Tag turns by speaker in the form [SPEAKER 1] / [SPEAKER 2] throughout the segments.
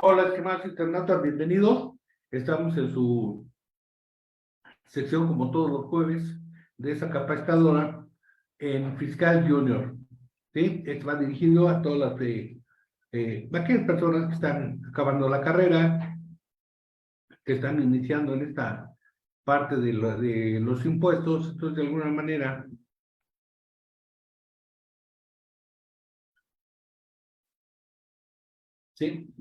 [SPEAKER 1] Hola, estimados internautas, bienvenidos. Estamos en su sección, como todos los jueves, de esa capacitadora en Fiscal Junior. ¿Sí? Esto va dirigido a todas las aquellas personas que están acabando la carrera, que están iniciando en esta parte de los impuestos. Entonces, de alguna manera, ¿sí?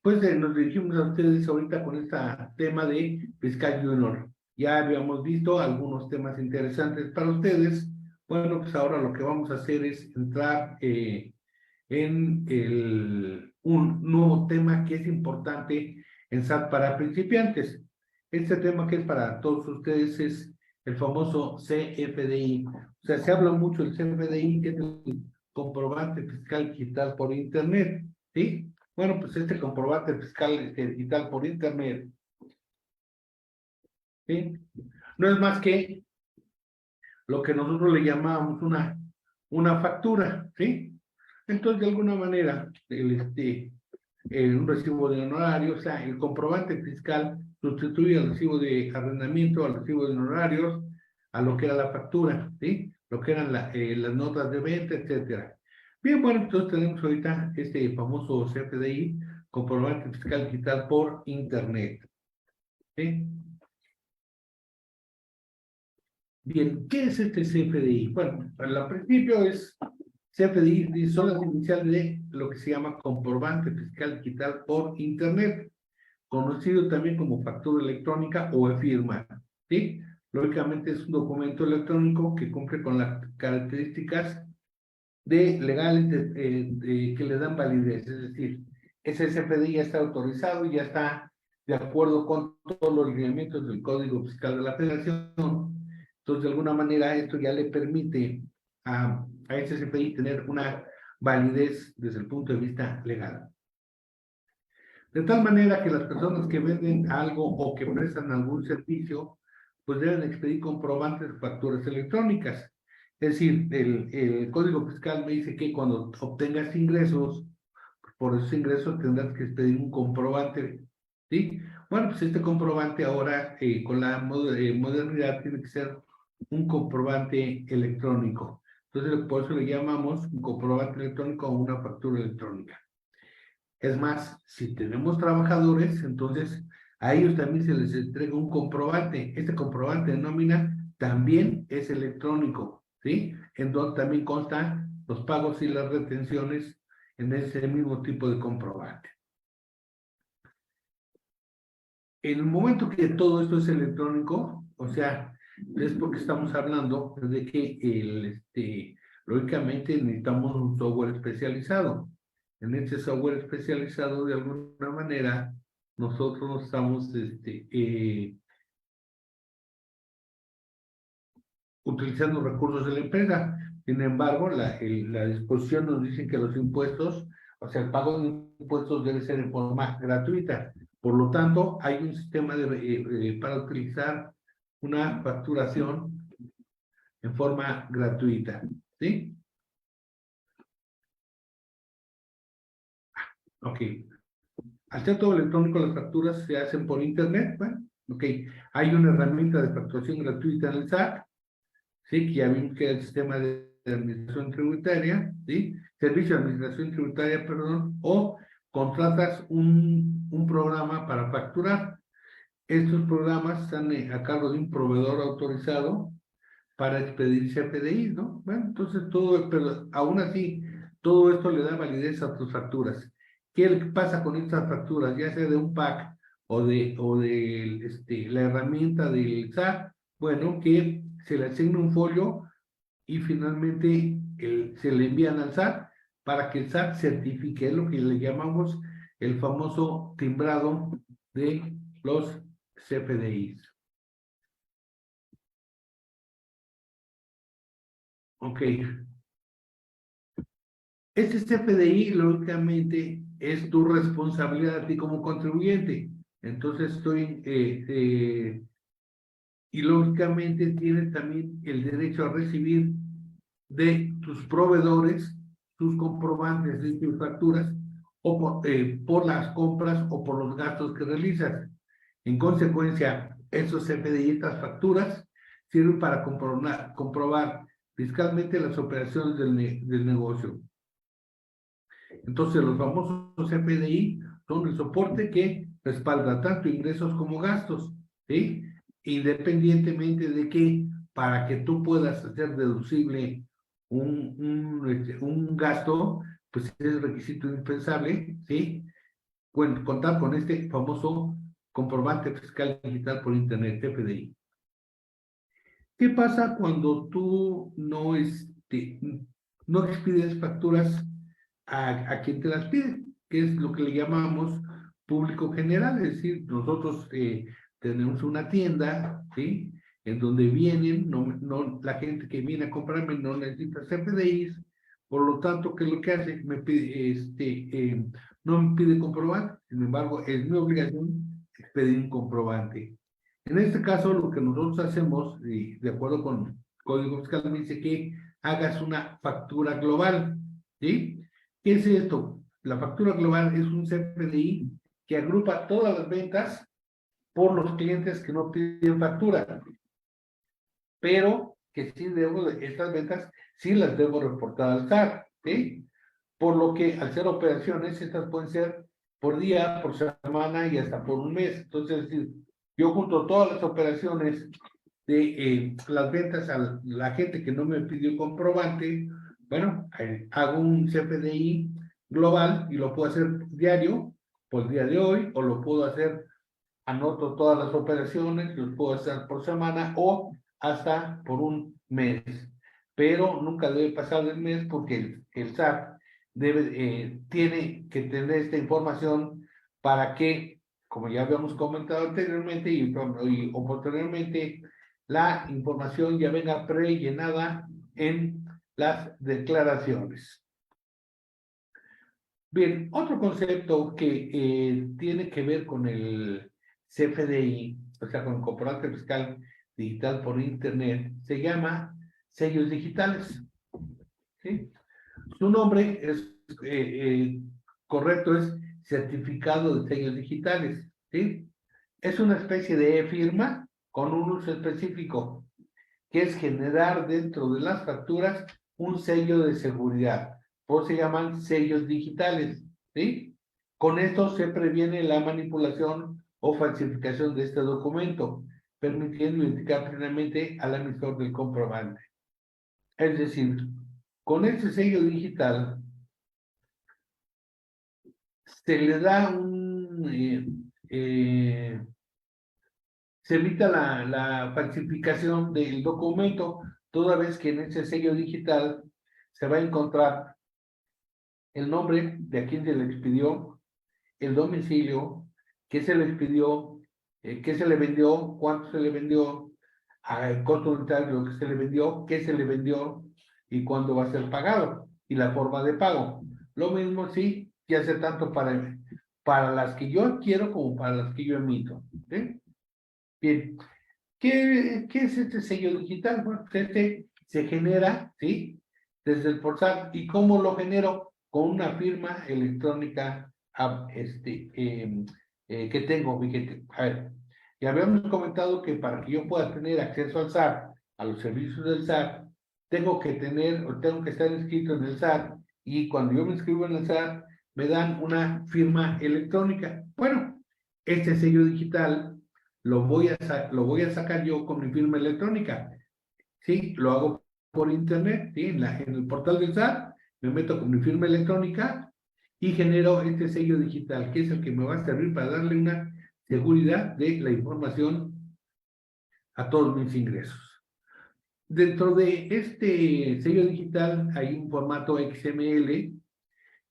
[SPEAKER 1] Nos dirigimos a ustedes ahorita con este tema de Fiscal Junior. Ya habíamos visto algunos temas interesantes para ustedes. Bueno, pues ahora lo que vamos a hacer es entrar en un nuevo tema que es importante en SAT para principiantes. Este tema que es para todos ustedes es el famoso CFDI. O sea, se habla mucho del CFDI, que es el comprobante fiscal digital por Internet, ¿sí? Bueno, pues este comprobante fiscal digital por Internet, ¿sí? No es más que lo que nosotros le llamamos una factura, ¿sí? Entonces, de alguna manera, un recibo de honorarios, o sea, el comprobante fiscal sustituye al recibo de arrendamiento, al recibo de honorarios, a lo que era la factura, ¿sí? Lo que eran las notas de venta, etcétera. Bien, bueno, entonces tenemos ahorita este famoso CFDI, comprobante fiscal digital por Internet, ¿sí? Bien, ¿qué es este CFDI? Bueno, al principio es CFDI, son las iniciales de lo que se llama comprobante fiscal digital por Internet, conocido también como factura electrónica o e-firma, ¿sí? Lógicamente es un documento electrónico que cumple con las características legales que le dan validez, es decir, ese CFDI ya está autorizado y ya está de acuerdo con todos los lineamientos del Código Fiscal de la Federación. Entonces, de alguna manera, esto ya le permite a ese CFDI tener una validez desde el punto de vista legal. De tal manera que las personas que venden algo o que prestan algún servicio, pues deben expedir comprobantes de facturas electrónicas. Es decir, el Código Fiscal me dice que cuando obtengas ingresos, por esos ingresos tendrás que expedir un comprobante, ¿sí? Bueno, pues este comprobante ahora, con la modernidad, tiene que ser un comprobante electrónico. Entonces, por eso le llamamos un comprobante electrónico o una factura electrónica. Es más, si tenemos trabajadores, entonces a ellos también se les entrega un comprobante. Este comprobante de nómina también es electrónico, ¿sí? En donde también constan los pagos y las retenciones en ese mismo tipo de comprobante. En el momento que todo esto es electrónico, o sea, es porque estamos hablando de que lógicamente necesitamos un software especializado. En este software especializado, de alguna manera, nosotros estamos utilizando recursos de la empresa. Sin embargo, la disposición nos dice que los impuestos, o sea, el pago de impuestos debe ser en forma gratuita. Por lo tanto, hay un sistema para utilizar una facturación en forma gratuita, ¿sí? Ok. Al ser todo electrónico, las facturas se hacen por internet, bueno, ok. Hay una herramienta de facturación gratuita en el SAT, ¿sí? Que ya vimos que es el sistema de administración tributaria, ¿sí? Servicio de administración tributaria, perdón, o contratas un programa para facturar. Estos programas están a cargo de un proveedor autorizado para expedir CFDI, ¿no? Bueno, entonces todo, pero aún así, todo esto le da validez a tus facturas. ¿Qué pasa con estas facturas? Ya sea de un PAC o de la herramienta del SAT, bueno, que se le asigna un folio y finalmente se le envían al SAT para que el SAT certifique lo que le llamamos el famoso timbrado de los CFDIs. Ok. Este CFDI, lógicamente, es tu responsabilidad a ti como contribuyente. Entonces, y lógicamente tienes también el derecho a recibir de tus proveedores sus comprobantes de tus facturas o por las compras o por los gastos que realizas. En consecuencia, esos CFDI, estas facturas, sirven para comprobar fiscalmente las operaciones del negocio. Entonces, los famosos CFDI son el soporte que respalda tanto ingresos como gastos, ¿sí? Independientemente de que para que tú puedas hacer deducible un gasto, pues es requisito indispensable, ¿sí? Contar con este famoso comprobante fiscal digital por Internet, CFDI. ¿Qué pasa cuando tú no expides facturas a quien te las pide? Que es lo que le llamamos público general, es decir, nosotros tenemos una tienda, ¿sí? En donde vienen, la gente que viene a comprarme no necesita CFDIs, por lo tanto, ¿qué es lo que hace? Me pide, no me pide comprobante, sin embargo, es mi obligación pedir un comprobante. En este caso, lo que nosotros hacemos, y de acuerdo con Código Fiscal, me dice que hagas una factura global, ¿sí? ¿Qué es esto? La factura global es un CFDI que agrupa todas las ventas por los clientes que no piden factura, pero que sí estas ventas sí las debo reportar al SAT, ¿sí? Por lo que al ser operaciones, estas pueden ser por día, por semana y hasta por un mes. Entonces, es decir, yo junto todas las operaciones de las ventas a la gente que no me pidió comprobante, bueno, hago un CFDI global y lo puedo hacer diario, por el día de hoy, o lo puedo hacer, anoto todas las operaciones, los puedo hacer por semana o hasta por un mes. Pero nunca debe pasar del mes porque el SAT tiene que tener esta información para que, como ya habíamos comentado anteriormente o posteriormente, la información ya venga prellenada en las declaraciones. Bien, otro concepto que tiene que ver con el CFDI, o sea, con el comprobante fiscal digital por Internet, se llama sellos digitales, ¿sí? Su nombre es correcto, es certificado de sellos digitales, ¿sí? Es una especie de firma con un uso específico, que es generar dentro de las facturas un sello de seguridad. Por eso se llaman sellos digitales, ¿sí? Con esto se previene la manipulación o falsificación de este documento, permitiendo identificar plenamente al emisor del comprobante. Es decir, con este sello digital se le da se evita la falsificación del documento, toda vez que en ese sello digital se va a encontrar el nombre de a quien se le expidió, el domicilio, qué se le expidió, qué se le vendió, cuánto se le vendió, el costo unitario de lo que se le vendió, qué se le vendió y cuándo va a ser pagado y la forma de pago. Lo mismo sí, que hace tanto para las que yo adquiero como para las que yo emito. ¿Sí? Bien, ¿qué es este sello digital? Bueno, pues este se genera, ¿sí? Desde el portal. ¿Y cómo lo genero? Con una firma electrónica que tengo vigente. A ver, ya habíamos comentado que para que yo pueda tener acceso al SAT, a los servicios del SAT, tengo que estar inscrito en el SAT, y cuando yo me inscribo en el SAT, me dan una firma electrónica. Bueno, este sello digital lo voy a sacar yo con mi firma electrónica. Sí, lo hago por internet, ¿sí? En el portal del SAT, me meto con mi firma electrónica y genero este sello digital, que es el que me va a servir para darle una seguridad de la información a todos mis ingresos. Dentro de este sello digital hay un formato XML,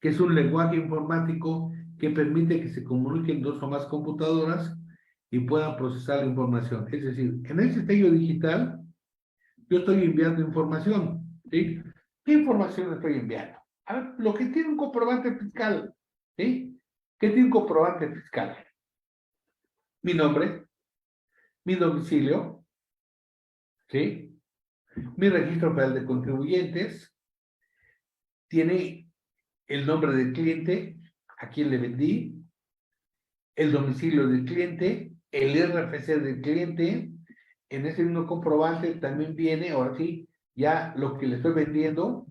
[SPEAKER 1] que es un lenguaje informático que permite que se comuniquen dos o más computadoras y puedan procesar la información. Es decir, en este sello digital, yo estoy enviando información, ¿sí? ¿Qué información estoy enviando? A ver, lo que tiene un comprobante fiscal, ¿sí? ¿Qué tiene un comprobante fiscal? Mi nombre, mi domicilio, ¿sí? Mi registro federal de contribuyentes, tiene el nombre del cliente, a quién le vendí, el domicilio del cliente, el RFC del cliente. En ese mismo comprobante también viene, ahora sí, ya lo que le estoy vendiendo,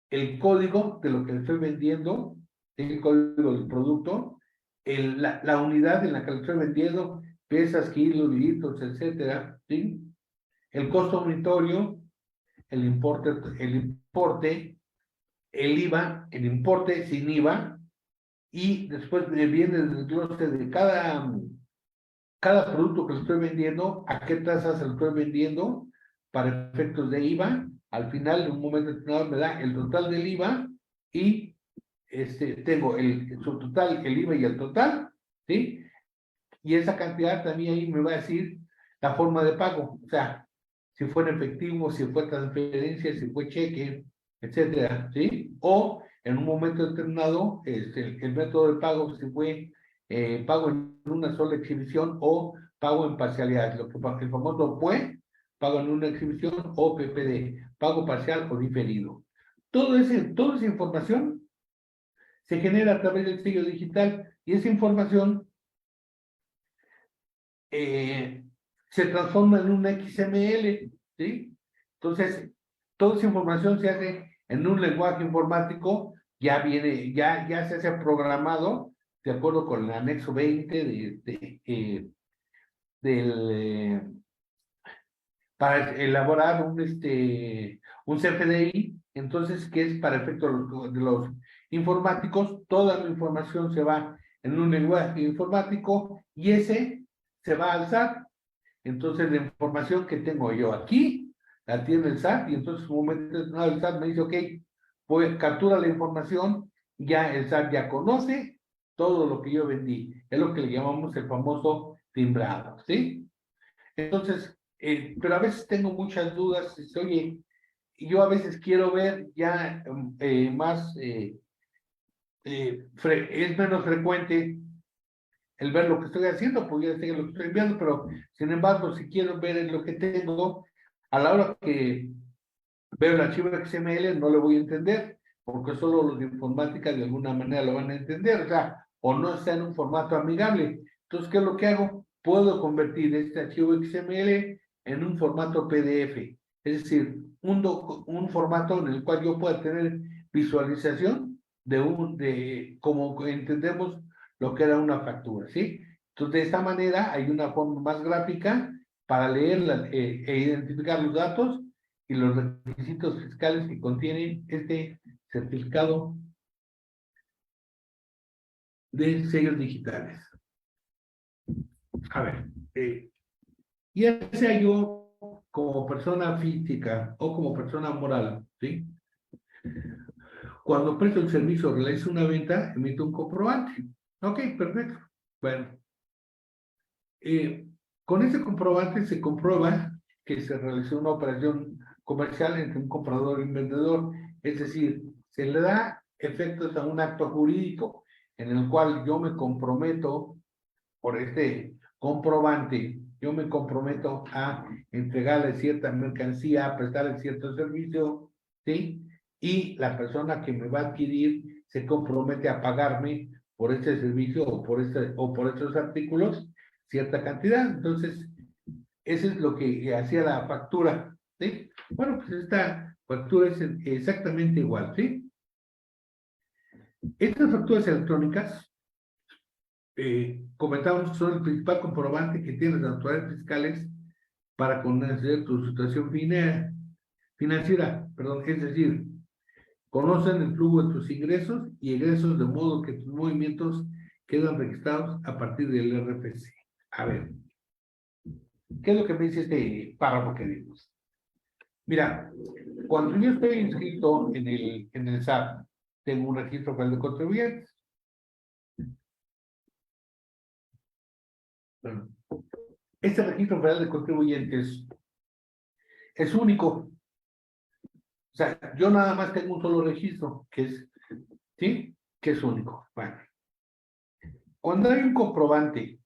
[SPEAKER 1] el código de lo que le estoy vendiendo, el código del producto, la unidad en la que le estoy vendiendo, piezas, kilos, litros, etcétera, ¿sí? El costo unitario, el importe, el IVA, el importe sin IVA, y después viene el desglose de cada producto que le estoy vendiendo, a qué tasas se lo estoy vendiendo para efectos de IVA. Al final, en un momento determinado, me da el total del IVA y tengo su total, el IVA y el total, ¿sí? Y esa cantidad también ahí me va a decir la forma de pago, o sea, si fue en efectivo, si fue transferencia, si fue cheque, etcétera, ¿sí? O en un momento determinado, el método de pago, si fue pago en una sola exhibición o pago en parcialidad, lo que el famoso fue pago en una exhibición o PPD, pago parcial o diferido. Toda esa información se genera a través del sello digital y esa información se transforma en un XML, ¿sí? Entonces, toda esa información se hace en un lenguaje informático, ya viene, ya se hace programado, de acuerdo con el anexo 20 para elaborar un CFDI, entonces, que es para efectos de los informáticos, toda la información se va en un lenguaje informático y ese se va al SAT. Entonces, la información que tengo yo aquí, la tiene el SAT, y entonces, en un momento determinado, el SAT me dice, ok, pues captura la información, ya el SAT ya conoce todo lo que yo vendí. Es lo que le llamamos el famoso timbrado, ¿sí? Entonces, pero a veces tengo muchas dudas, oye, yo a veces quiero ver ya más, es menos frecuente el ver lo que estoy haciendo, porque ya sé lo que estoy enviando, pero sin embargo, si quiero ver lo que tengo, a la hora que veo el archivo XML no lo voy a entender, porque solo los de informática de alguna manera lo van a entender, o sea, o no está en un formato amigable. Entonces, ¿qué es lo que hago? Puedo convertir este archivo XML en un formato PDF, es decir, un formato en el cual yo pueda tener visualización de cómo entendemos lo que era una factura, ¿sí? Entonces, de esta manera hay una forma más gráfica para leerla e identificar los datos y los requisitos fiscales que contiene este certificado de sellos digitales. A ver, ya sea yo como persona física o como persona moral, ¿sí? Cuando presto el servicio o realizo una venta, emito un comprobante. Ok, perfecto. Bueno, con ese comprobante se comprueba que se realizó una operación comercial entre un comprador y un vendedor, es decir, se le da efectos a un acto jurídico en el cual yo me comprometo por este comprobante, yo me comprometo a entregarle cierta mercancía, a prestarle cierto servicio, ¿sí? Y la persona que me va a adquirir se compromete a pagarme por este servicio o por estos artículos cierta cantidad. Entonces, eso es lo que hacía la factura, ¿sí? Bueno, pues esta factura es exactamente igual, ¿sí? Estas facturas electrónicas, comentamos que son el principal comprobante que tienen las autoridades fiscales para conocer tu situación financiera, perdón, es decir, conocen el flujo de tus ingresos y egresos de modo que tus movimientos quedan registrados a partir del RFC. A ver, ¿qué es lo que me dice este párrafo que dimos? Mira, cuando yo estoy inscrito en el SAT, tengo un registro federal de contribuyentes. Bueno, este registro federal de contribuyentes es único. O sea, yo nada más tengo un solo registro, que es, ¿sí? Que es único. Bueno, cuando hay un comprobante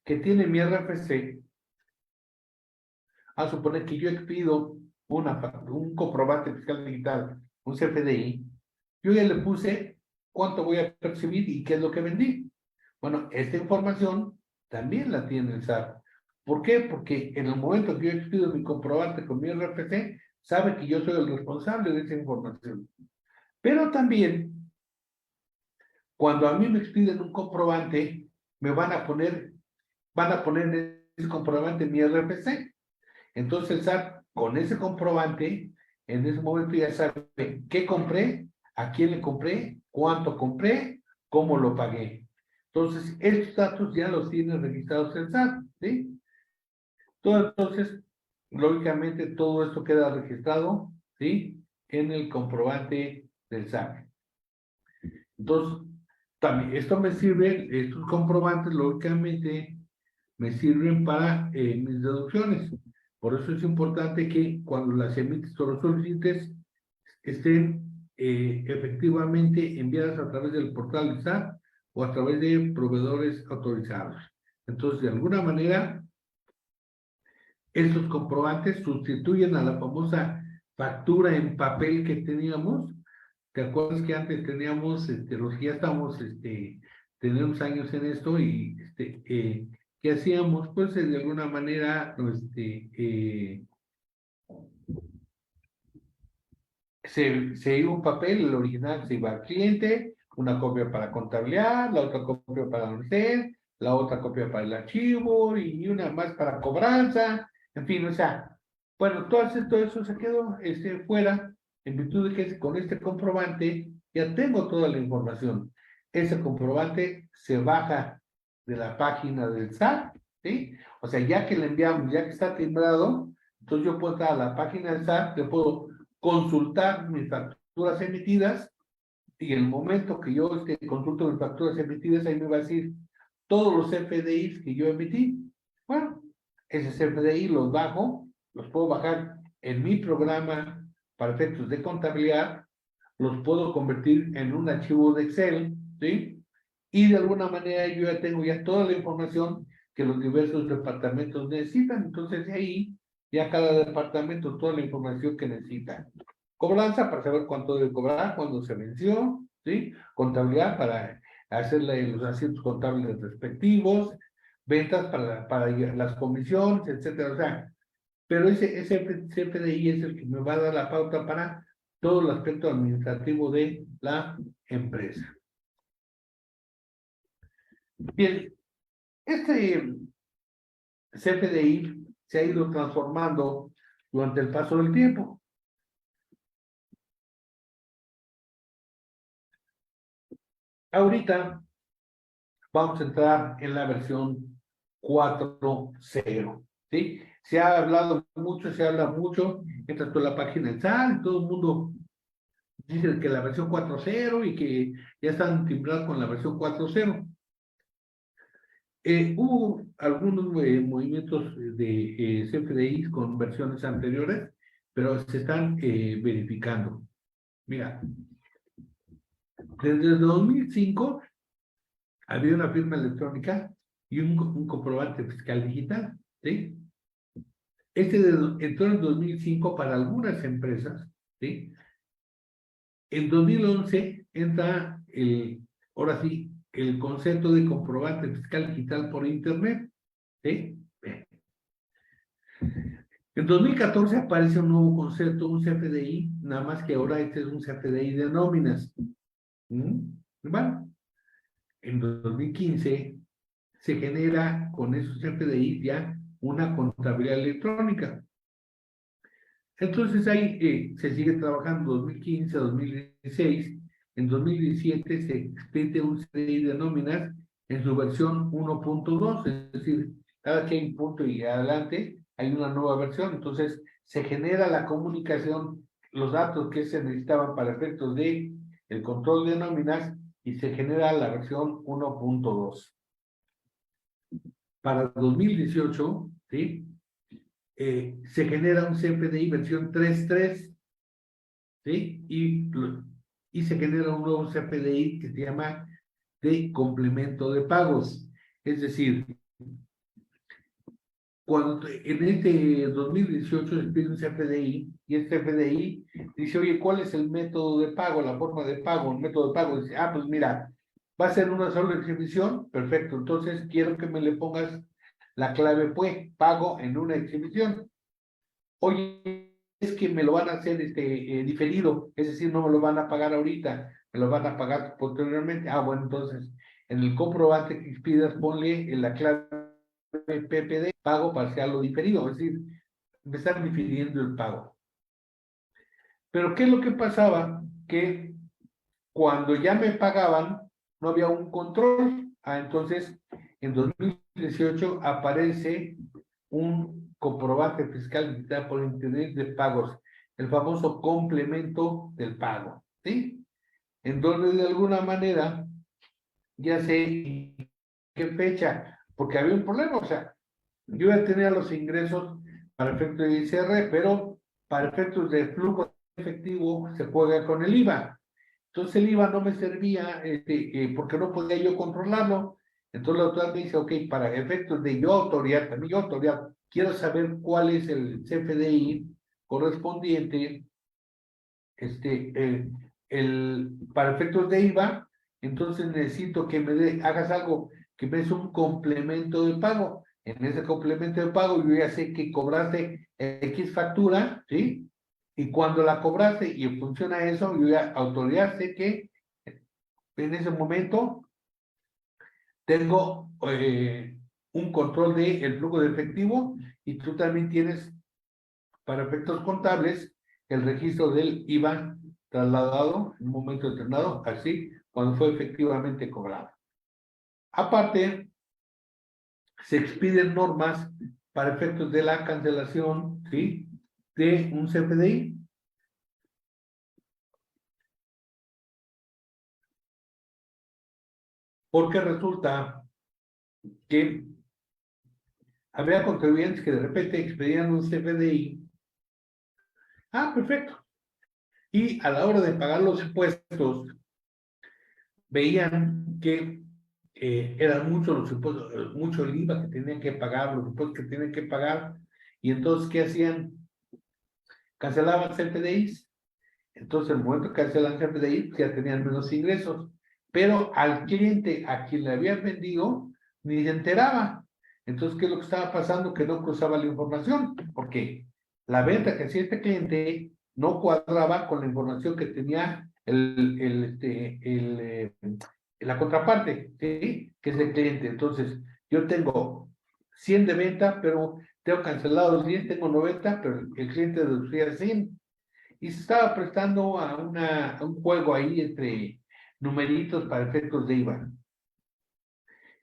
[SPEAKER 1] que tiene mi RFC, a suponer que yo expido un comprobante fiscal digital, un CFDI, yo ya le puse cuánto voy a percibir y qué es lo que vendí. Bueno, esta información también la tiene el SAT. ¿Por qué? Porque en el momento que yo expido mi comprobante con mi RFC, sabe que yo soy el responsable de esa información. Pero también, cuando a mí me expiden un comprobante, me van a poner en ese comprobante mi RFC. Entonces el SAT, con ese comprobante, en ese momento ya sabe qué compré, a quién le compré, cuánto compré, cómo lo pagué. Entonces, estos datos ya los tiene registrados el SAT, ¿sí? Entonces, lógicamente, todo esto queda registrado, ¿sí? En el comprobante del SAT. Entonces, también, esto me sirve, estos comprobantes, lógicamente, me sirven para mis deducciones. Por eso es importante que cuando las emites o los solicites estén efectivamente enviadas a través del portal del SAT o a través de proveedores autorizados. Entonces, de alguna manera, estos comprobantes sustituyen a la famosa factura en papel que teníamos. ¿Te acuerdas que antes teníamos, los que ya estamos, tenemos años en esto y, ¿qué hacíamos? Pues de alguna manera, se iba un papel, el original se iba al cliente, una copia para contabilidad, la otra copia para el la otra copia para el archivo y una más para cobranza, en fin, o sea, bueno, todo eso se quedó fuera en virtud de que con este comprobante ya tengo toda la información. Ese comprobante se baja de la página del SAT, ¿sí? O sea, ya que le enviamos, ya que está timbrado, entonces yo puedo entrar a la página del SAT, le puedo consultar mis facturas emitidas y en el momento que yo consulto mis facturas emitidas, ahí me va a decir todos los CFDIs que yo emití. Bueno, ese CFDI los bajo, los puedo bajar en mi programa para efectos de contabilidad, los puedo convertir en un archivo de Excel, ¿sí? Y de alguna manera yo ya tengo ya toda la información que los diversos departamentos necesitan. Entonces de ahí ya cada departamento toda la información que necesita. Cobranza para saber cuánto debe cobrar, cuándo se venció, ¿sí? Contabilidad para hacerle los asientos contables respectivos, ventas para las comisiones, etcétera. O sea, pero ese CFDI es el que me va a dar la pauta para todo el aspecto administrativo de la empresa. Bien, este CFDI se ha ido transformando durante el paso del tiempo. Ahorita vamos a entrar en la versión 4.0, ¿sí? Se ha hablado mucho, se habla mucho, entras tú a la página del SAT, todo el mundo dice que la versión 4.0 y que ya están timbrados con la versión 4.0. Hubo algunos movimientos de CFDIs con versiones anteriores, pero se están verificando. Mira, desde el 2005 había una firma electrónica y un comprobante fiscal digital, ¿sí? Entró en 2005 para algunas empresas, ¿sí? En 2011 entra ahora sí, el concepto de comprobante fiscal digital por Internet, ¿sí? En 2014 aparece un nuevo concepto, un CFDI, nada más que ahora este es un CFDI de nóminas. Bueno, en 2015 se genera con esos CFDI ya una contabilidad electrónica. Entonces ahí se sigue trabajando 2015, 2016. En 2017 se expide un CFDI de nóminas en su versión 1.2, es decir, cada que hay un punto y adelante hay una nueva versión. Entonces se genera la comunicación, los datos que se necesitaban para efectos de el control de nóminas y se genera la versión 1.2. Para 2018, ¿sí? Se genera un CFDI versión 3.3, ¿sí? Y se genera un nuevo CFDI que se llama de complemento de pagos. Es decir, cuando en este 2018 se pide un CFDI y el CFDI dice, oye, ¿cuál es el método de pago, la forma de pago, el método de pago? Dice, ah, pues mira, va a ser una sola exhibición, perfecto, entonces quiero que me le pongas la clave pues, pago en una exhibición. Oye, es que me lo van a hacer diferido, es decir, no me lo van a pagar ahorita, me lo van a pagar posteriormente. Ah, bueno, entonces, en el comprobante que expidas, ponle en la clave PPD, pago parcial o diferido, es decir, me están difiriendo el pago. Pero, ¿qué es lo que pasaba? Que cuando ya me pagaban, no había un control. Ah, entonces, en 2018 aparece un comprobante fiscal digital por internet de pagos, el famoso complemento del pago, ¿sí? En donde de alguna manera ya sé qué fecha, porque había un problema, o sea, yo ya tenía los ingresos para efectos de ICR, pero para efectos de flujo efectivo se juega con el IVA. Entonces el IVA no me servía porque no podía yo controlarlo. Entonces la autoridad me dice, ok, para efectos de yo autoridad, también yo autoridad, quiero saber cuál es el CFDI correspondiente para efectos de IVA, entonces necesito que hagas algo que me des un complemento de pago. En ese complemento de pago yo ya sé que cobraste X factura, ¿sí? Y cuando la cobraste y funciona eso, yo ya autoridad sé que en ese momento tengo un control del flujo de efectivo y tú también tienes para efectos contables el registro del IVA trasladado en un momento determinado, así cuando fue efectivamente cobrado. Aparte, se expiden normas para efectos de la cancelación, ¿sí? De un CFDI. Porque resulta que había contribuyentes que de repente expedían un CFDI. Ah, perfecto. Y a la hora de pagar los impuestos, veían que eran muchos los impuestos, mucho el IVA que tenían que pagar, los impuestos que tenían que pagar, y entonces, ¿qué hacían? Cancelaban CFDIs, entonces en el momento que cancelan CFDI, ya tenían menos ingresos, pero al cliente a quien le habían vendido, ni se enteraba. Entonces, ¿qué es lo que estaba pasando? Que no cruzaba la información, porque la venta que hacía este cliente no cuadraba con la información que tenía la contraparte, ¿sí? Que es el cliente. Entonces, yo tengo 100 de venta, pero tengo cancelados 10, tengo 90, pero el cliente deducía 100. Y se estaba prestando a un juego ahí entre numeritos para efectos de IVA.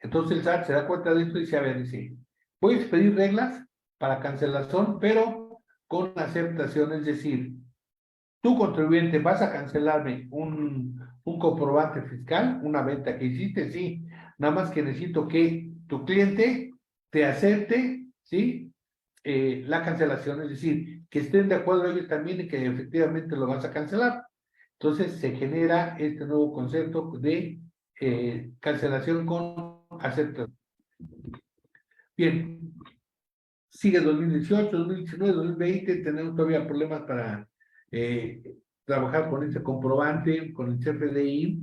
[SPEAKER 1] Entonces el SAT se da cuenta de esto y dice, a ver, dice, voy a expedir reglas para cancelación, pero con aceptación, es decir, tú contribuyente vas a cancelarme un comprobante fiscal, una venta que hiciste, sí, nada más que necesito que tu cliente te acepte, ¿sí? La cancelación, es decir, que estén de acuerdo ellos también y que efectivamente lo vas a cancelar. Entonces se genera este nuevo concepto de cancelación con aceptación. Bien, sigue 2018, 2019, 2020, tenemos todavía problemas para trabajar con este comprobante, con el CFDI,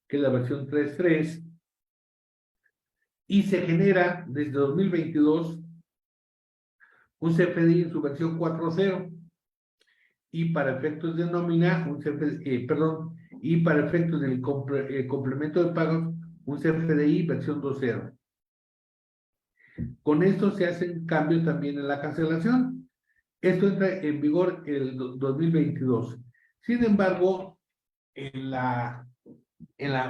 [SPEAKER 1] que es la versión 3.3, y se genera desde 2022 un CFDI en su versión 4.0, y para efectos de nómina, y para efectos del complemento de pagos, un CFDI versión 2.0. Con esto se hacen cambios también en la cancelación. Esto entra en vigor el 2022. Sin embargo, en la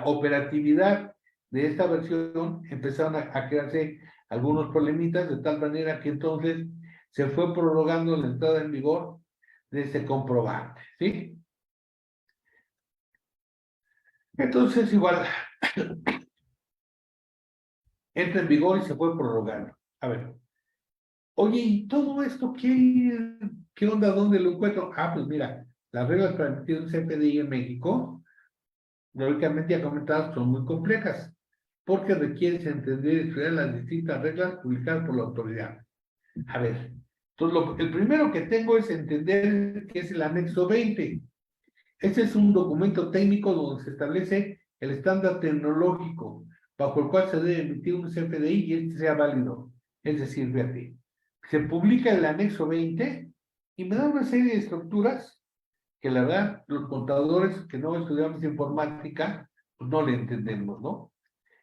[SPEAKER 1] operatividad de esta versión empezaron a crearse algunos problemitas, de tal manera que entonces se fue prorrogando la entrada en vigor de este comprobante, ¿sí? Entonces, igual, entra en vigor y se fue prorrogando. A ver, oye, ¿y todo esto qué onda? ¿Dónde lo encuentro? Ah, pues mira, las reglas para emitir un CFDI en México, lógicamente ya comentadas, son muy complejas, porque requieres entender y estudiar las distintas reglas publicadas por la autoridad. A ver, entonces el primero que tengo es entender qué es el anexo 20. Este es un documento técnico donde se establece el estándar tecnológico bajo el cual se debe emitir un CFDI y este sea válido. Es decir, fíjate, se publica el anexo 20 y me da una serie de estructuras que la verdad los contadores que no estudiamos informática, pues no le entendemos, ¿no?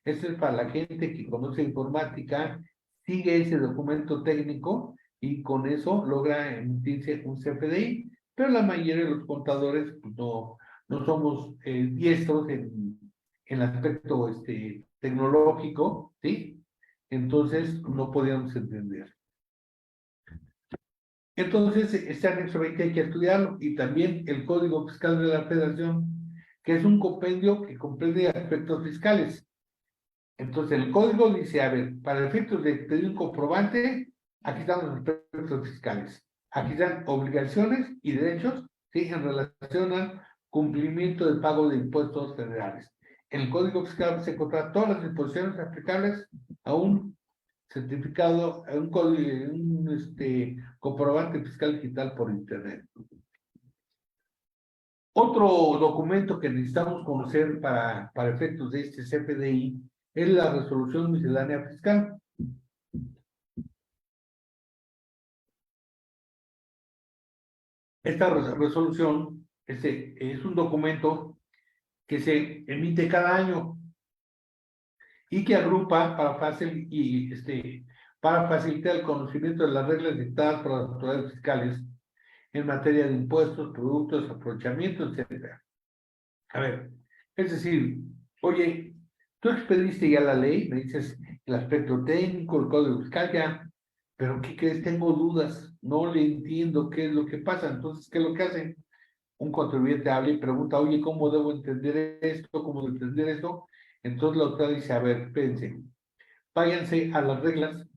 [SPEAKER 1] Esto es para la gente que conoce informática, sigue ese documento técnico y con eso logra emitirse un CFDI, pero la mayoría de los contadores pues, no somos diestros en el aspecto tecnológico, ¿sí? Entonces no podíamos entender. Entonces, este anexo 20 hay que estudiarlo y también el Código Fiscal de la Federación, que es un compendio que comprende aspectos fiscales. Entonces, el código dice, a ver, para efectos de pedir un comprobante, aquí están los aspectos fiscales. Aquí están obligaciones y derechos, ¿sí? En relación al cumplimiento del pago de impuestos federales. En el Código Fiscal se encuentran todas las disposiciones aplicables a un certificado, a un código, comprobante fiscal digital por Internet. Otro documento que necesitamos conocer para efectos de este CFDI es la resolución miscelánea fiscal. Esta resolución es un documento que se emite cada año y que agrupa para facilitar el conocimiento de las reglas dictadas por las autoridades fiscales en materia de impuestos, productos, aprovechamiento, etcétera. A ver, es decir, oye, tú expediste ya la ley, me dices el aspecto técnico, el código fiscal ya, pero ¿qué crees? Tengo dudas, no le entiendo qué es lo que pasa. Entonces, ¿qué es lo que hacen? Un contribuyente habla y pregunta, oye, ¿cómo debo entender esto? ¿Cómo debo entender esto? Entonces la autoridad dice, a ver, espérense, váyanse a las reglas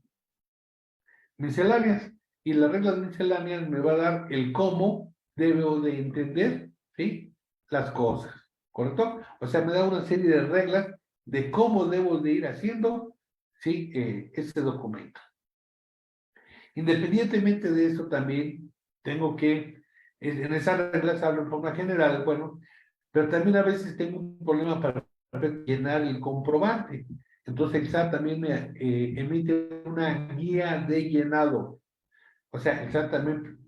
[SPEAKER 1] misceláneas y las reglas misceláneas me va a dar el cómo debo de entender, ¿sí? Las cosas, ¿correcto? O sea, me da una serie de reglas de cómo debo de ir haciendo, ¿sí? Este documento. Independientemente de eso, también tengo que, en esas reglas hablo en forma general, bueno, pero también a veces tengo un problema para llenar el comprobante. Entonces, el SAT también me emite una guía de llenado. O sea, el SAT también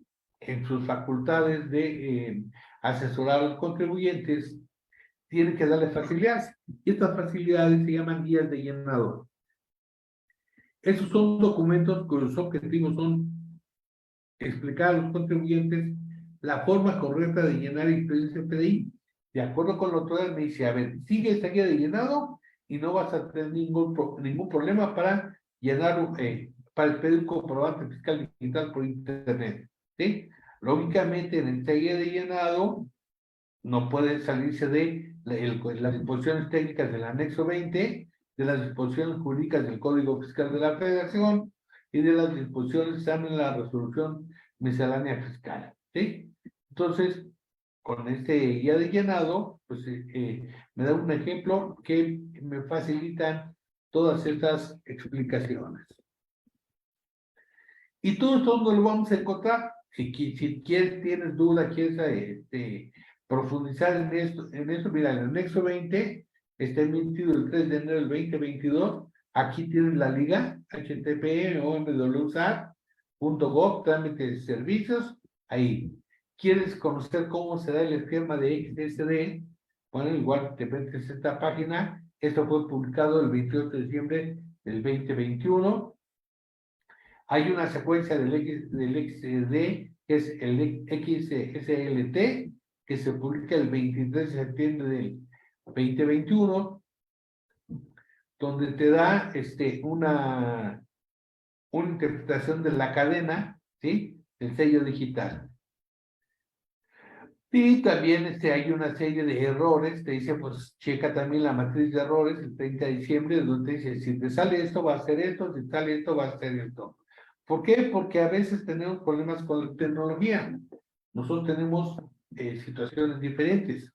[SPEAKER 1] en sus facultades de asesorar a los contribuyentes tiene que darle facilidades. Y estas facilidades se llaman guías de llenado. Esos son documentos cuyos objetivos son explicar a los contribuyentes la forma correcta de llenar el PDI. De acuerdo con la autoridad, me dice, a ver, sigue esta guía de llenado y no vas a tener ningún problema para llenar, para pedir un comprobante fiscal digital por Internet. ¿Sí? Lógicamente, en esta guía de llenado no puede salirse de las disposiciones técnicas del anexo 20, de las disposiciones jurídicas del Código Fiscal de la Federación y de las disposiciones que están en la resolución miscelánea fiscal. ¿Sí? Entonces, con este guía de llenado, pues me da un ejemplo que me facilitan todas estas explicaciones. Y todo esto no lo vamos a encontrar. Si quieres, tienes duda, quieres profundizar en esto, mira, el anexo 20 está emitido el 3 de enero del 2022. Aquí tienes la liga, http://omwsat.gov, trámite de servicios, ahí. ¿Quieres conocer cómo se da el esquema de XSD? Bueno, igual te metes a esta página. Esto fue publicado el 28 de diciembre del 2021. Hay una secuencia del XD, que es el XSLT, que se publica el 23 de septiembre del 2021, donde te da una interpretación de la cadena, ¿sí? El sello digital. Y también hay una serie de errores, te dice, pues checa también la matriz de errores el 30 de diciembre, donde dice, si te sale esto, va a ser esto, si sale esto, va a ser esto. ¿Por qué? Porque a veces tenemos problemas con la tecnología. Nosotros tenemos situaciones diferentes,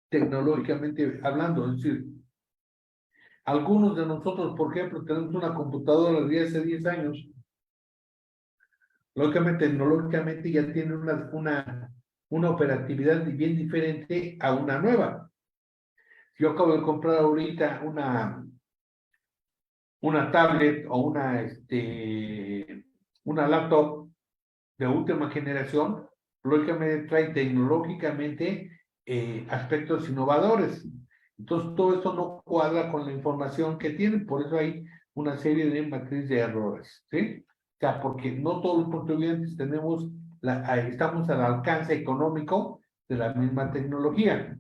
[SPEAKER 1] tecnológicamente hablando. Es decir, Algunos de nosotros, por ejemplo, tenemos una computadora de hace 10 años. Lógicamente, tecnológicamente ya tiene una operatividad bien diferente a una nueva. Yo acabo de comprar ahorita una tablet o una laptop de última generación, lógicamente trae tecnológicamente aspectos innovadores. Entonces, todo eso no cuadra con la información que tienen, por eso hay una serie de matriz de errores, ¿sí? O sea, porque no todos los contribuyentes estamos al alcance económico de la misma tecnología.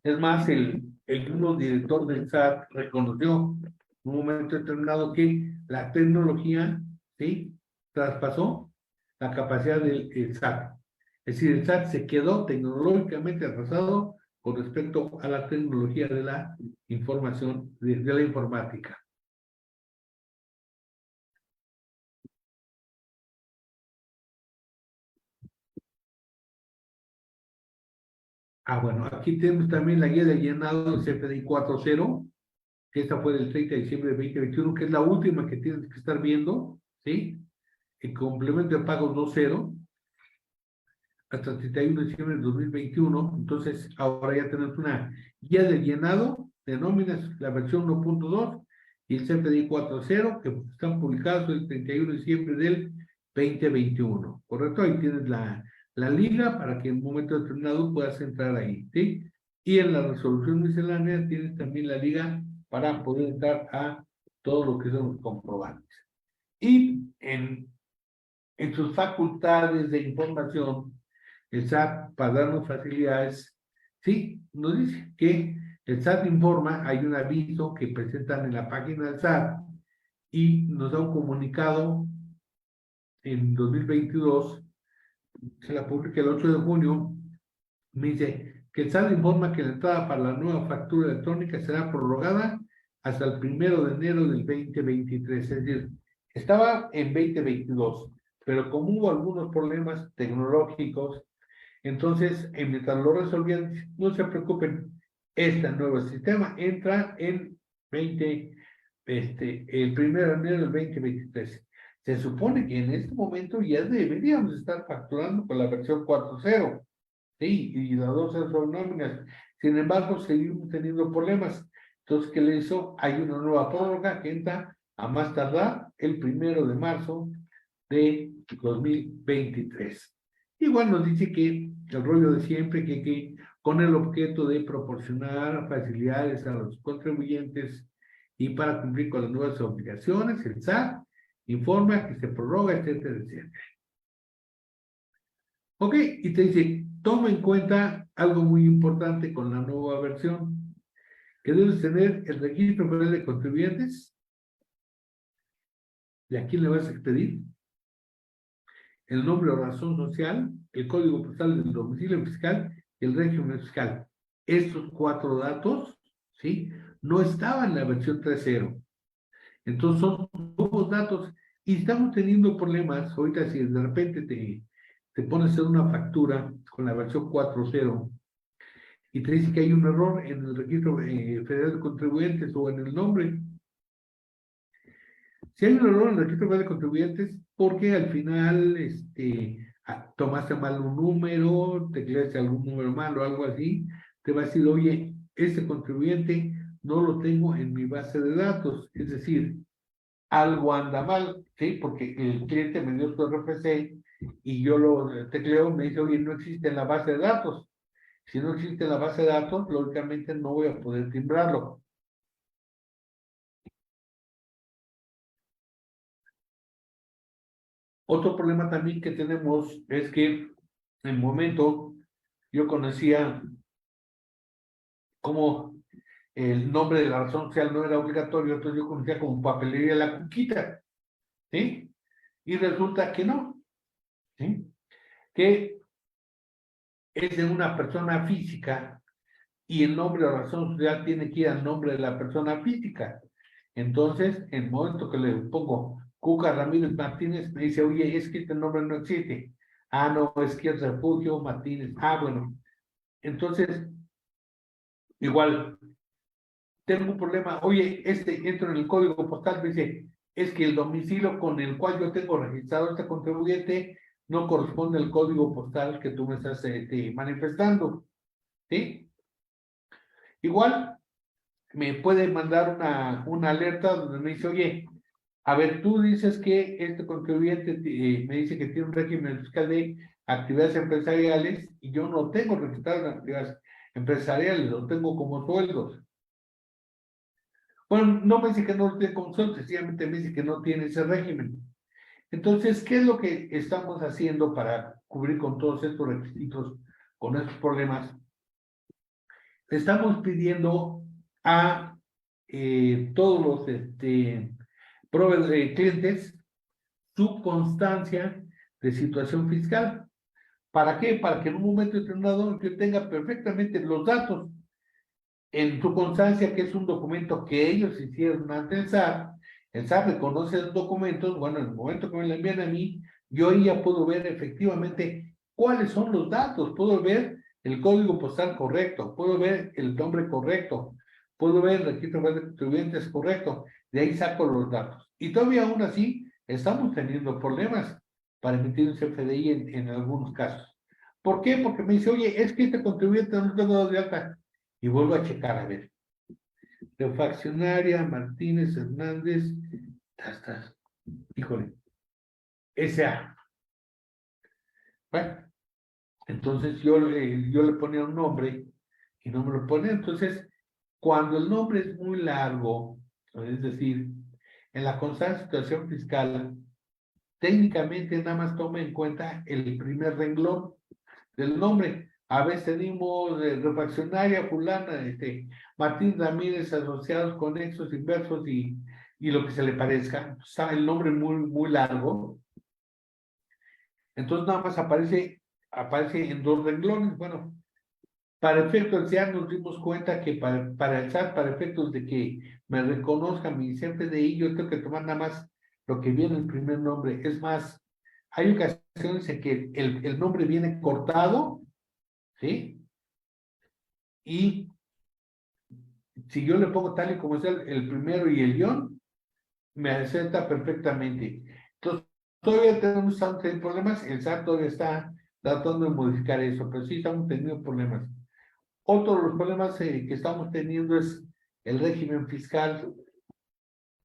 [SPEAKER 1] Es más, el mismo director del SAT reconoció en un momento determinado que la tecnología, ¿sí?, traspasó la capacidad del SAT. Es decir, el SAT se quedó tecnológicamente atrasado con respecto a la tecnología de la información, de la informática. Bueno, aquí tenemos también la guía de llenado del CFDI 4.0, que esta fue del 30 de diciembre de 2021, que es la última que tienes que estar viendo, ¿sí? El complemento de pagos 2.0 hasta el 31 de diciembre de 2021. Entonces, ahora ya tenemos una guía de llenado de nóminas, la versión 1.2 y el CFDI 4.0, que están publicados el 31 de diciembre del 2021. ¿Correcto? Ahí tienes la liga para que en un momento determinado puedas entrar ahí, ¿sí? Y en la resolución miscelánea tienes también la liga para poder entrar a todo lo que son los comprobantes. Y en sus facultades de información, el SAT, para darnos facilidades, sí, nos dice que el SAT informa, hay un aviso que presentan en la página del SAT y nos da un comunicado en 2022, se la publica el 8 de junio, me dice que el SAT informa que la entrada para la nueva factura electrónica será prorrogada hasta el 1 de enero del 2023, es decir, estaba en 2022, pero como hubo algunos problemas tecnológicos, entonces, mientras lo resolvían, no se preocupen, este nuevo sistema entra en el 1 de enero del 2023. Se supone que en este momento ya deberíamos estar facturando con la versión 4.0, ¿sí? Y las dos son nóminas. Sin embargo, seguimos teniendo problemas. Entonces, ¿qué le hizo? Hay una nueva prórroga que entra a más tardar el 1 de marzo de 2023. Igual nos dice que el rollo de siempre, que con el objeto de proporcionar facilidades a los contribuyentes y para cumplir con las nuevas obligaciones, el SAT informa que se prorroga, etcétera, etcétera. Ok, y te dice, toma en cuenta algo muy importante con la nueva versión, que debes tener el registro federal de contribuyentes, de a quién le vas a expedir, el nombre o razón social, el código postal del domicilio fiscal y el régimen fiscal. Estos 4 datos, ¿sí?, no estaban en la versión 3.0. Entonces son nuevos datos y estamos teniendo problemas. Ahorita si de repente te pones a hacer una factura con la versión 4.0 y te dice que hay un error en el registro federal de contribuyentes o en el nombre. Si hay un error en el registro federal de contribuyentes, porque al final tomaste mal un número, tecleaste algún número mal o algo así, te va a decir, oye, ese contribuyente no lo tengo en mi base de datos. Es decir, algo anda mal, ¿sí? Porque el cliente me dio su RFC y yo lo tecleo, me dice, oye, no existe en la base de datos. Si no existe en la base de datos, lógicamente no voy a poder timbrarlo. Otro problema también que tenemos es que en el momento yo conocía como el nombre de la razón social no era obligatorio, entonces yo conocía como papelería la cuquita, ¿sí? Y resulta que no, ¿sí? Que es de una persona física y el nombre o razón social tiene que ir al nombre de la persona física. Entonces, en el momento que le pongo Cuca Ramírez Martínez, me dice, oye, es que este nombre no existe. Ah, no, es que es Refugio Martínez. Ah, bueno. Entonces, igual, tengo un problema, oye, entro en el código postal, me dice, es que el domicilio con el cual yo tengo registrado este contribuyente no corresponde al código postal que tú me estás manifestando, ¿sí? Igual me puede mandar una alerta donde me dice, oye, a ver, tú dices que este contribuyente me dice que tiene un régimen fiscal de actividades empresariales y yo no tengo registrado en actividades empresariales, lo tengo como sueldos. Bueno, no me dice que no lo tiene como sueldos, sencillamente me dice que no tiene ese régimen. Entonces, ¿qué es lo que estamos haciendo para cubrir con todos estos requisitos, con estos problemas? Estamos pidiendo a todos los clientes su constancia de situación fiscal. ¿Para qué? Para que en un momento determinado yo tenga perfectamente los datos en su constancia, que es un documento que ellos hicieron ante el SAT reconoce los documentos, bueno, en el momento que me lo envían a mí, yo ahí ya puedo ver efectivamente cuáles son los datos, puedo ver el código postal correcto, puedo ver el nombre correcto, puedo ver el registro de contribuyentes correcto, de ahí saco los datos. Y todavía aún así estamos teniendo problemas para emitir un CFDI en algunos casos. ¿Por qué? Porque me dice, oye, es que este contribuyente no lo tengo dado de alta. Y vuelvo a checar, a ver. Refaccionaria, Martínez, Hernández, tas, híjole, S.A. Bueno, entonces yo le ponía un nombre y no me lo ponía. Entonces, cuando el nombre es muy largo, es decir, en la constante situación fiscal, técnicamente nada más toma en cuenta el primer renglón del nombre. A veces tenemos refaccionaria fulana, Martín Ramírez, asociados, conexos, inversos y lo que se le parezca. Está el nombre muy largo. Entonces nada más aparece en dos renglones. Bueno, para efectos ya nos dimos cuenta que para el SAT, para efectos de que me reconozca mi CFDI, yo tengo que tomar nada más lo que viene en el primer nombre. Es más, hay ocasiones en que el nombre viene cortado, ¿sí? Y si yo le pongo tal y como es el primero y el guión, me acepta perfectamente. Entonces, todavía tenemos problemas, el SAT todavía está tratando de modificar eso, pero sí estamos teniendo problemas. Otro de los problemas que estamos teniendo es el régimen fiscal,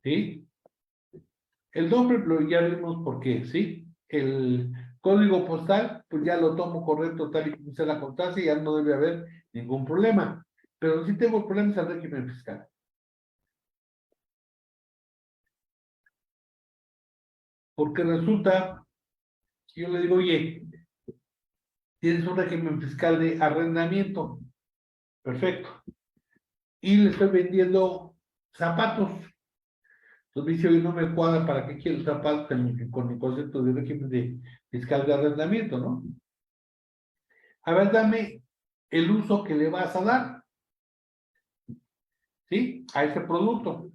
[SPEAKER 1] ¿sí? El nombre ya vimos por qué, ¿sí? El código postal, pues ya lo tomo correcto tal y como se la constancia y ya no debe haber ningún problema. Pero sí tengo problemas al régimen fiscal. Porque resulta, yo le digo, oye, tienes un régimen fiscal de arrendamiento, perfecto, y le estoy vendiendo zapatos. Entonces me dice, oye, no me cuadra, ¿para qué quiero zapatos con el concepto de régimen fiscal de arrendamiento, no? A ver, dame el uso que le vas a dar, ¿sí? A ese producto.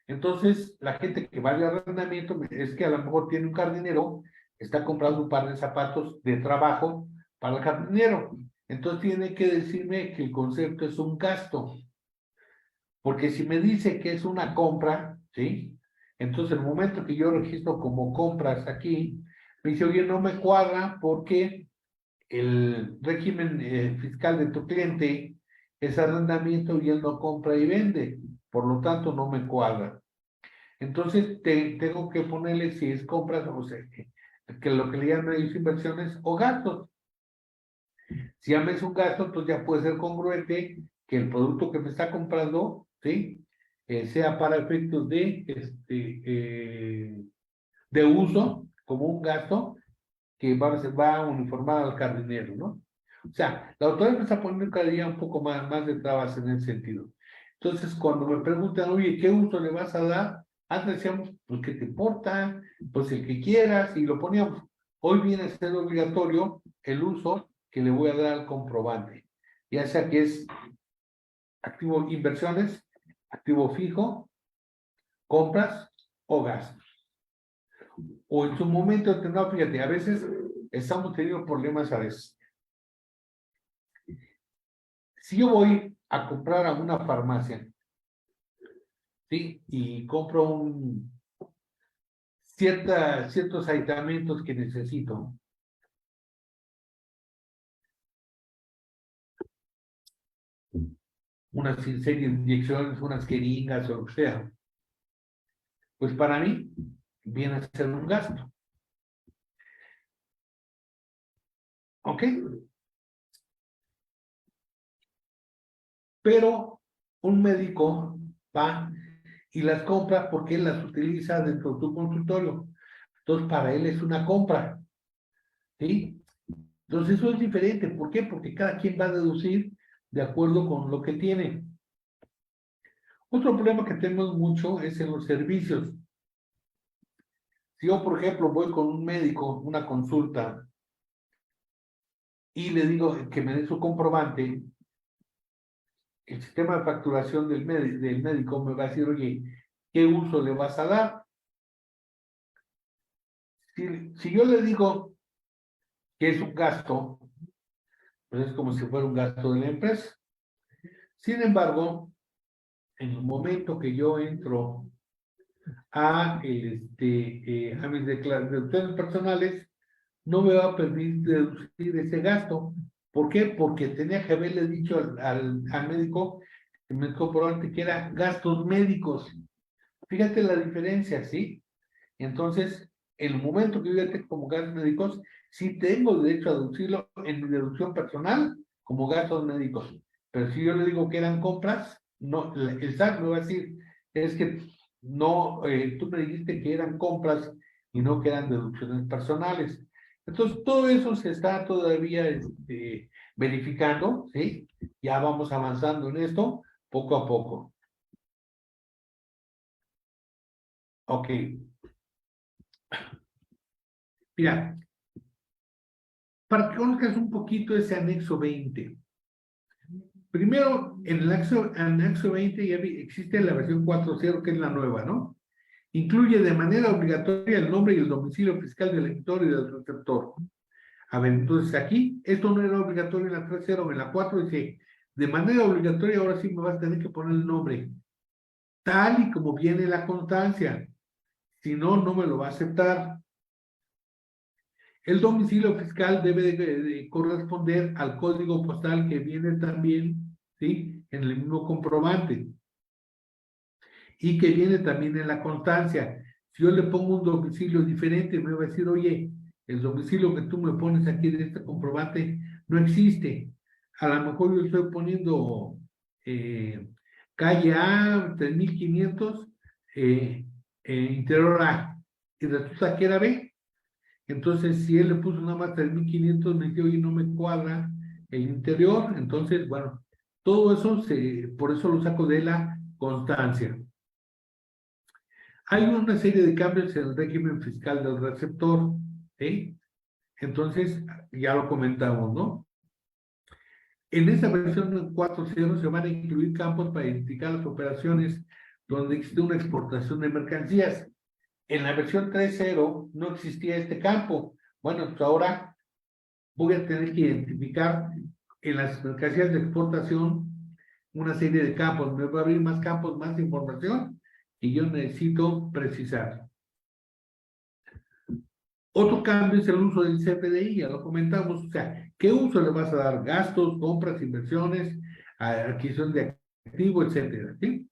[SPEAKER 1] Entonces, la gente que va al arrendamiento es que a lo mejor tiene un jardinero, está comprando un par de zapatos de trabajo para el jardinero. Entonces tiene que decirme que el concepto es un gasto. Porque si me dice que es una compra, ¿sí? Entonces, el momento que yo registro como compras aquí, me dice, oye, no me cuadra porque el régimen fiscal de tu cliente es arrendamiento y él no compra y vende. Por lo tanto, no me cuadra. Entonces, tengo que ponerle si es compras o sea, que lo que le llaman ellos inversiones o gastos. Si ya me es un gasto, entonces ya puede ser congruente que el producto que me está comprando, ¿sí? Sea para efectos de uso, como un gasto que va a uniformar al jardinero, ¿no? O sea, la autoridad me está poniendo cada día un poco más de trabas en ese sentido. Entonces, cuando me preguntan, oye, ¿qué uso le vas a dar? Antes decíamos, pues, ¿qué te importa? Pues el que quieras, y lo poníamos. Hoy viene a ser obligatorio el uso que le voy a dar al comprobante, ya sea que es activo inversiones, activo fijo, compras o gastos. O en su momento, no, fíjate, a veces estamos teniendo problemas a veces. Si yo voy a comprar a una farmacia, ¿sí? Y compro ciertos aditamentos que necesito. Unas serie de inyecciones, unas jeringas o lo que sea. Pues para mí viene a ser un gasto. ¿Ok? Pero un médico va y las compra porque él las utiliza dentro de tu consultorio. Entonces, para él es una compra, ¿sí? Entonces, eso es diferente. ¿Por qué? Porque cada quien va a deducir de acuerdo con lo que tiene. Otro problema que tenemos mucho es en los servicios. Si yo, por ejemplo, voy con un médico, una consulta, y le digo que me dé su comprobante, el sistema de facturación del médico me va a decir, oye, ¿qué uso le vas a dar? Si yo le digo que es un gasto, pues es como si fuera un gasto de la empresa. Sin embargo, en el momento que yo entro a mis declaraciones personales, no me va a permitir deducir ese gasto. ¿Por qué? Porque tenía que haberle dicho al médico, el médico probablemente que era gastos médicos. Fíjate la diferencia, ¿sí? Entonces, en el momento que yo ya tengo como gastos médicos, sí tengo derecho a deducirlo en mi deducción personal como gastos médicos. Pero si yo le digo que eran compras, no, el SAT me va a decir, es que no, tú me dijiste que eran compras y no que eran deducciones personales. Entonces, todo eso se está todavía verificando, ¿sí? Ya vamos avanzando en esto poco a poco. Ok, mira, para que conozcas un poquito ese anexo 20. Primero, en el anexo 20 ya existe la versión 4.0, que es la nueva, ¿no? Incluye de manera obligatoria el nombre y el domicilio fiscal del elector y del receptor. A ver, entonces aquí, esto no era obligatorio en la 3.0, en la 4 dice, de manera obligatoria, ahora sí me vas a tener que poner el nombre, tal y como viene la constancia. Si no, no me lo va a aceptar. El domicilio fiscal debe de corresponder al código postal que viene también, ¿sí? En el mismo comprobante y que viene también en la constancia. Si yo le pongo un domicilio diferente, me va a decir, oye, el domicilio que tú me pones aquí de este comprobante no existe. A lo mejor yo estoy poniendo calle A, 3500, interior A, y resulta que era B. Entonces, si él le puso nada más 3500, me dice, oye, no me cuadra el interior. Entonces, bueno, todo eso, por eso lo saco de la constancia. Hay una serie de cambios en el régimen fiscal del receptor, ¿sí? Entonces, ya lo comentamos, ¿no? En esta versión 4.0 se van a incluir campos para identificar las operaciones donde existe una exportación de mercancías. En la versión 3.0 no existía este campo. Bueno, pues ahora voy a tener que identificar en las mercancías de exportación una serie de campos. Me va a abrir más campos, más información y yo necesito precisar. Otro cambio es el uso del CFDI, ya lo comentamos, o sea, ¿qué uso le vas a dar? Gastos, compras, inversiones, adquisición de activo, etcétera, ¿sí?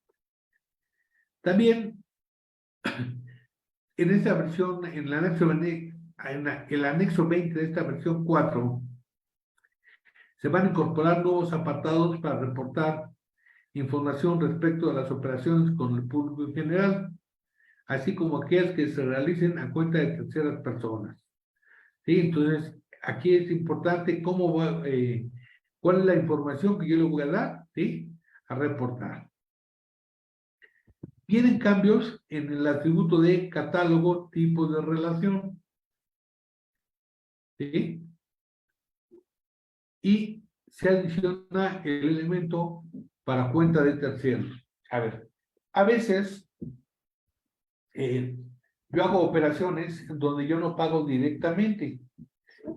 [SPEAKER 1] También, en esta versión, en el anexo 20 de esta versión 4, se van a incorporar nuevos apartados para reportar información respecto a las operaciones con el público en general, así como aquellas que se realicen a cuenta de terceras personas. ¿Sí? Entonces, aquí es importante cuál es la información que yo le voy a dar, ¿sí? A reportar. Vienen cambios en el atributo de catálogo, tipo de relación, ¿sí? Y se adiciona el elemento para cuenta de terceros. A ver, a veces yo hago operaciones donde yo no pago directamente.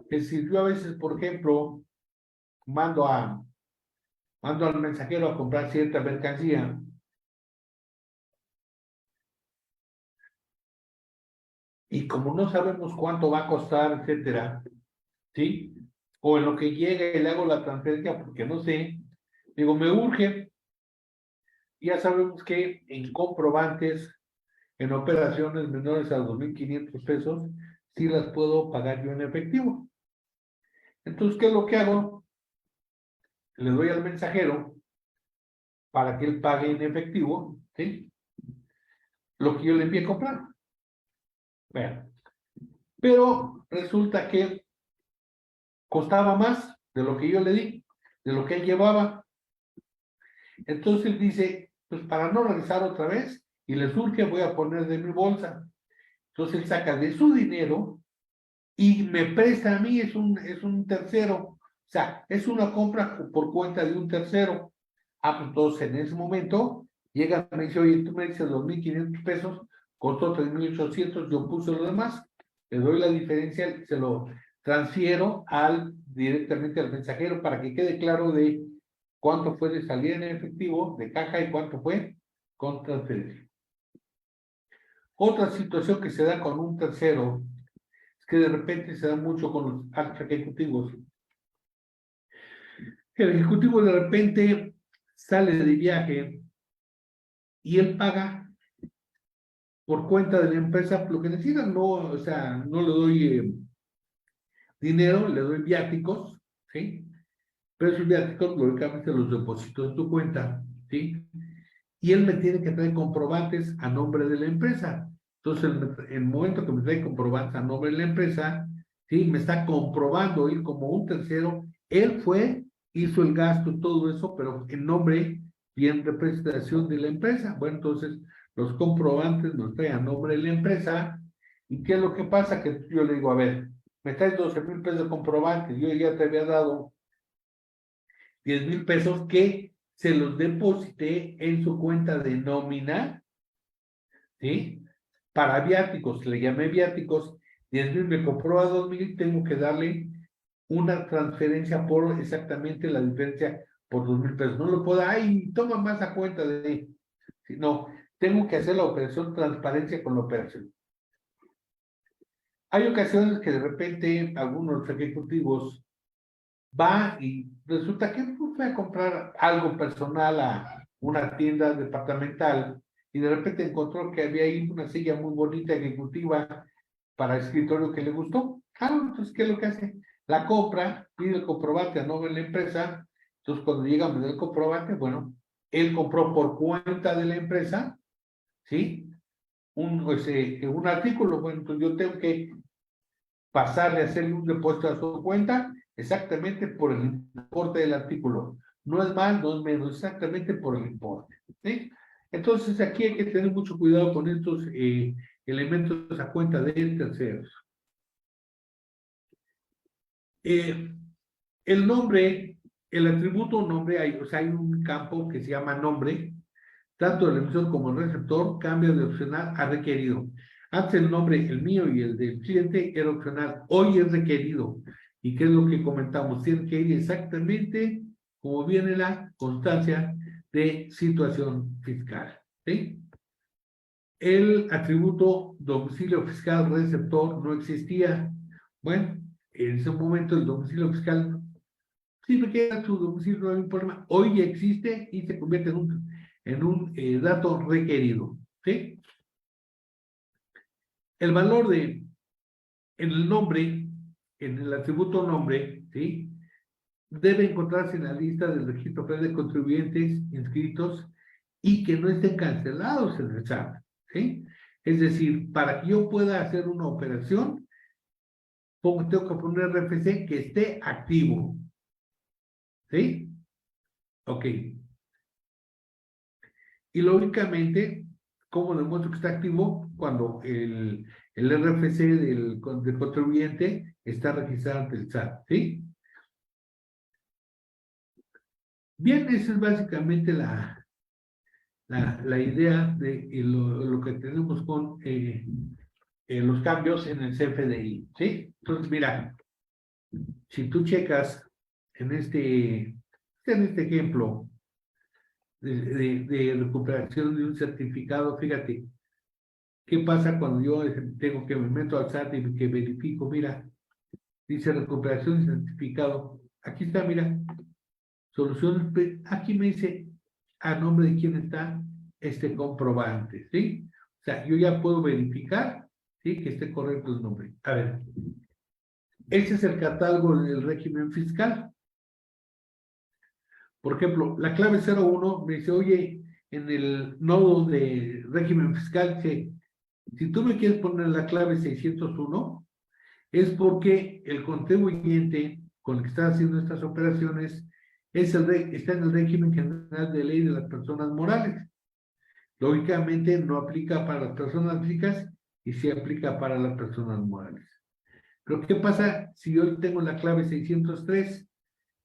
[SPEAKER 1] Es decir, yo a veces, por ejemplo, mando mando al mensajero a comprar cierta mercancía, y como no sabemos cuánto va a costar, etcétera, ¿sí? O en lo que llega y le hago la transferencia porque no sé, digo, me urge, ya sabemos que en comprobantes, en operaciones menores a 2,500 pesos, sí las puedo pagar yo en efectivo. Entonces, ¿qué es lo que hago? Le doy al mensajero para que él pague en efectivo, ¿sí? Lo que yo le envié a comprar. Vean. Pero resulta que costaba más de lo que yo le di, de lo que él llevaba. Entonces él dice, pues para no regresar otra vez, y le surge, voy a poner de mi bolsa. Entonces él saca de su dinero y me presta a mí, es un tercero. O sea, es una compra por cuenta de un tercero. Ah, pues entonces en ese momento llega y me dice, oye, tú me dices 2,500 pesos, costó 3,800, yo puse lo demás, le doy la diferencia, se lo transfiero directamente al mensajero para que quede claro de cuánto fue de salida en efectivo, de caja, y cuánto fue con transferencia. Otra situación que se da con un tercero es que de repente se da mucho con los altos ejecutivos. El ejecutivo de repente sale de viaje y él paga por cuenta de la empresa lo que decida, no, o sea, no le doy dinero, le doy viáticos, ¿sí? Pero esos viáticos, lógicamente, los deposito en tu cuenta, ¿sí? Y él me tiene que traer comprobantes a nombre de la empresa. Entonces, el momento que me trae comprobantes a nombre de la empresa, ¿sí? Me está comprobando él como un tercero, él fue, hizo el gasto, todo eso, pero en nombre y en representación de la empresa. Bueno, entonces, los comprobantes los trae a nombre de la empresa. ¿Y qué es lo que pasa? Que yo le digo, a ver, me traes 12,000 pesos de comprobantes, yo ya te había dado 10,000 pesos que se los deposité en su cuenta de nómina, ¿sí? Para viáticos, le llamé viáticos, 10,000 me compró a 2,000, tengo que darle una transferencia por exactamente la diferencia por 2,000 pesos. No lo puedo, ay, toma más a cuenta de, no, tengo que hacer la operación transparencia con la operación. Hay ocasiones que de repente algunos ejecutivos va y resulta que fue a comprar algo personal a una tienda departamental y de repente encontró que había ahí una silla muy bonita ejecutiva para escritorio que le gustó. Ah, entonces, ¿qué es lo que hace? La compra, pide el comprobante a nombre de la empresa. Entonces, cuando llega a medir el comprobante, bueno, él compró por cuenta de la empresa, ¿sí? Un artículo, bueno, entonces yo tengo que pasarle a hacerle un depósito a su cuenta exactamente por el importe del artículo. No es más, no es menos, exactamente por el importe. ¿Sí? Entonces aquí hay que tener mucho cuidado con estos elementos a cuenta de terceros. Eh, el nombre, el atributo nombre, hay, o sea, hay un campo que se llama nombre, tanto el emisor como el receptor cambia de opcional a requerido. Antes el nombre, el mío y el del cliente era opcional, hoy es requerido. ¿Y qué es lo que comentamos? Tiene que ir exactamente como viene la constancia de situación fiscal. ¿Sí? El atributo domicilio fiscal receptor no existía. Bueno, en ese momento el domicilio fiscal sí me queda su domicilio, no hay un problema. Hoy ya existe y se convierte en un dato requerido. ¿Sí? El valor en el nombre, en el atributo nombre, ¿sí? Debe encontrarse en la lista del registro federal de contribuyentes inscritos y que no estén cancelados en el SAT, ¿sí? Es decir, para que yo pueda hacer una operación, tengo que poner RFC que esté activo, ¿sí? Ok. Y lógicamente, ¿cómo demuestro que está activo? Cuando el RFC del contribuyente está registrado ante el SAT, ¿sí? Bien, esa es básicamente la idea de lo que tenemos con los cambios en el CFDI, ¿sí? Entonces, mira, si tú checas en este En este ejemplo de recuperación de un certificado, fíjate, ¿qué pasa cuando yo tengo que me meto al SAT y que verifico? Mira, dice recuperación de certificado. Aquí está, mira, soluciones. Aquí me dice a nombre de quién está este comprobante, ¿sí? O sea, yo ya puedo verificar, ¿sí? Que esté correcto el nombre. A ver, este es el catálogo del régimen fiscal. Por ejemplo, la clave 01 me dice, oye, en el nodo de régimen fiscal, dice, si tú me quieres poner la clave 601, es porque el contribuyente con el que está haciendo estas operaciones está en el régimen general de ley de las personas morales. Lógicamente no aplica para las personas físicas y sí aplica para las personas morales. Pero ¿qué pasa si yo tengo la clave 603?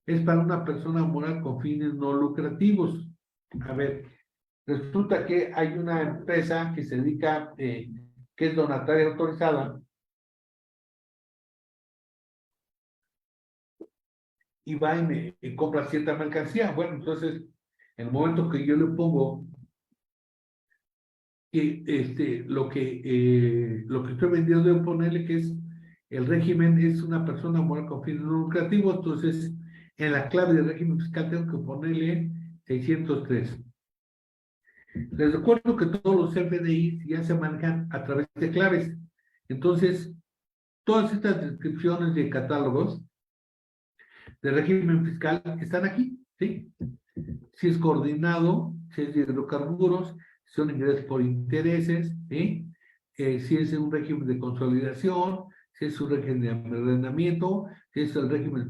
[SPEAKER 1] Es para una persona moral con fines no lucrativos. A ver, resulta que hay una empresa que se dedica, que es donataria autorizada, y va y me compra cierta mercancía. Bueno, entonces, en el momento que yo le pongo que lo que estoy vendiendo, debo ponerle que es el régimen, es una persona moral con fines no lucrativos, entonces en la clave del régimen fiscal tengo que ponerle 603. Les recuerdo que todos los CFDI ya se manejan a través de claves. Entonces, todas estas descripciones de catálogos de régimen fiscal están aquí, ¿sí? Si es coordinado, si es de hidrocarburos, si son ingresos por intereses, ¿sí? Si es un régimen de consolidación, si es un régimen de arrendamiento, si es el régimen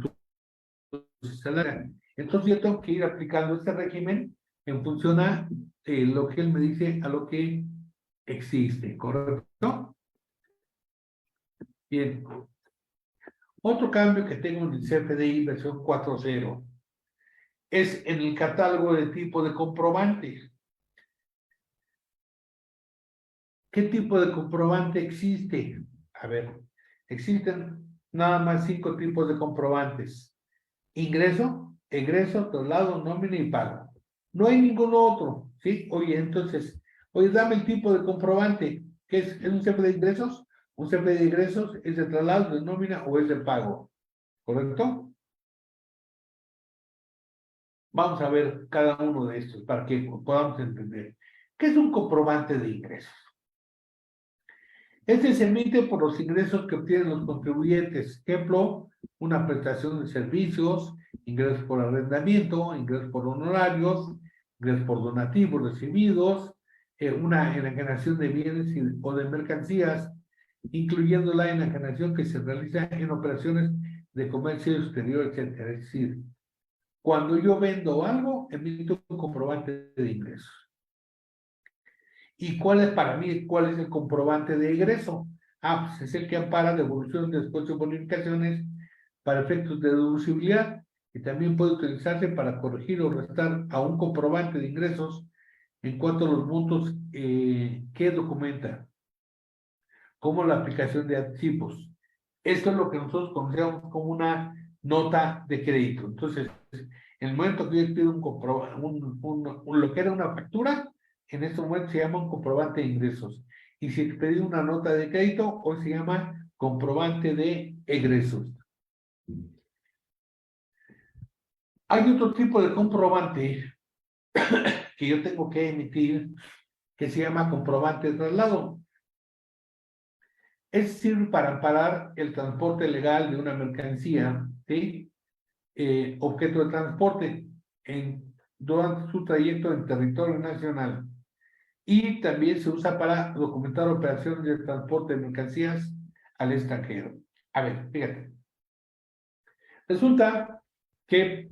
[SPEAKER 1] salario. Entonces yo tengo que ir aplicando este régimen en función a lo que él me dice, a lo que existe, ¿correcto? Bien. Otro cambio que tengo en el CFDI versión 4.0 es en el catálogo de tipo de comprobante. ¿Qué tipo de comprobante existe? A ver, existen nada más 5 tipos de comprobantes: ingreso, egreso, traslado, nómina y pago. No hay ningún otro, ¿sí? Oye, entonces, oye, dame el tipo de comprobante. ¿Qué es? ¿Es un CFDI de ingresos? ¿Un CFDI de ingresos es de traslado, de nómina o es de pago? ¿Correcto? Vamos a ver cada uno de estos para que podamos entender. ¿Qué es un comprobante de ingresos? Este se emite por los ingresos que obtienen los contribuyentes. Ejemplo, una prestación de servicios, ingresos por arrendamiento, ingresos por honorarios, ingresos por donativos recibidos, una enajenación de bienes o de mercancías, incluyendo la enajenación que se realiza en operaciones de comercio exterior, etcétera. Es decir, cuando yo vendo algo, emito un comprobante de ingresos. ¿Y cuál es para mí, cuál es el comprobante de egreso? Ah, pues es el que ampara devolución de después de bonificaciones para efectos de deducibilidad, y también puede utilizarse para corregir o restar a un comprobante de ingresos en cuanto a los montos que documenta, como la aplicación de anticipos. Esto es lo que nosotros conocemos como una nota de crédito. Entonces, en el momento que yo pido lo que era una factura, en este momento se llama un comprobante de ingresos. Y si pedí una nota de crédito, hoy se llama comprobante de egresos. Hay otro tipo de comprobante que yo tengo que emitir que se llama comprobante de traslado. Es sirve para amparar el transporte legal de una mercancía, ¿sí? Objeto de transporte durante su trayecto en territorio nacional. Y también se usa para documentar operaciones de transporte de mercancías al extranjero. A ver, fíjate. Resulta que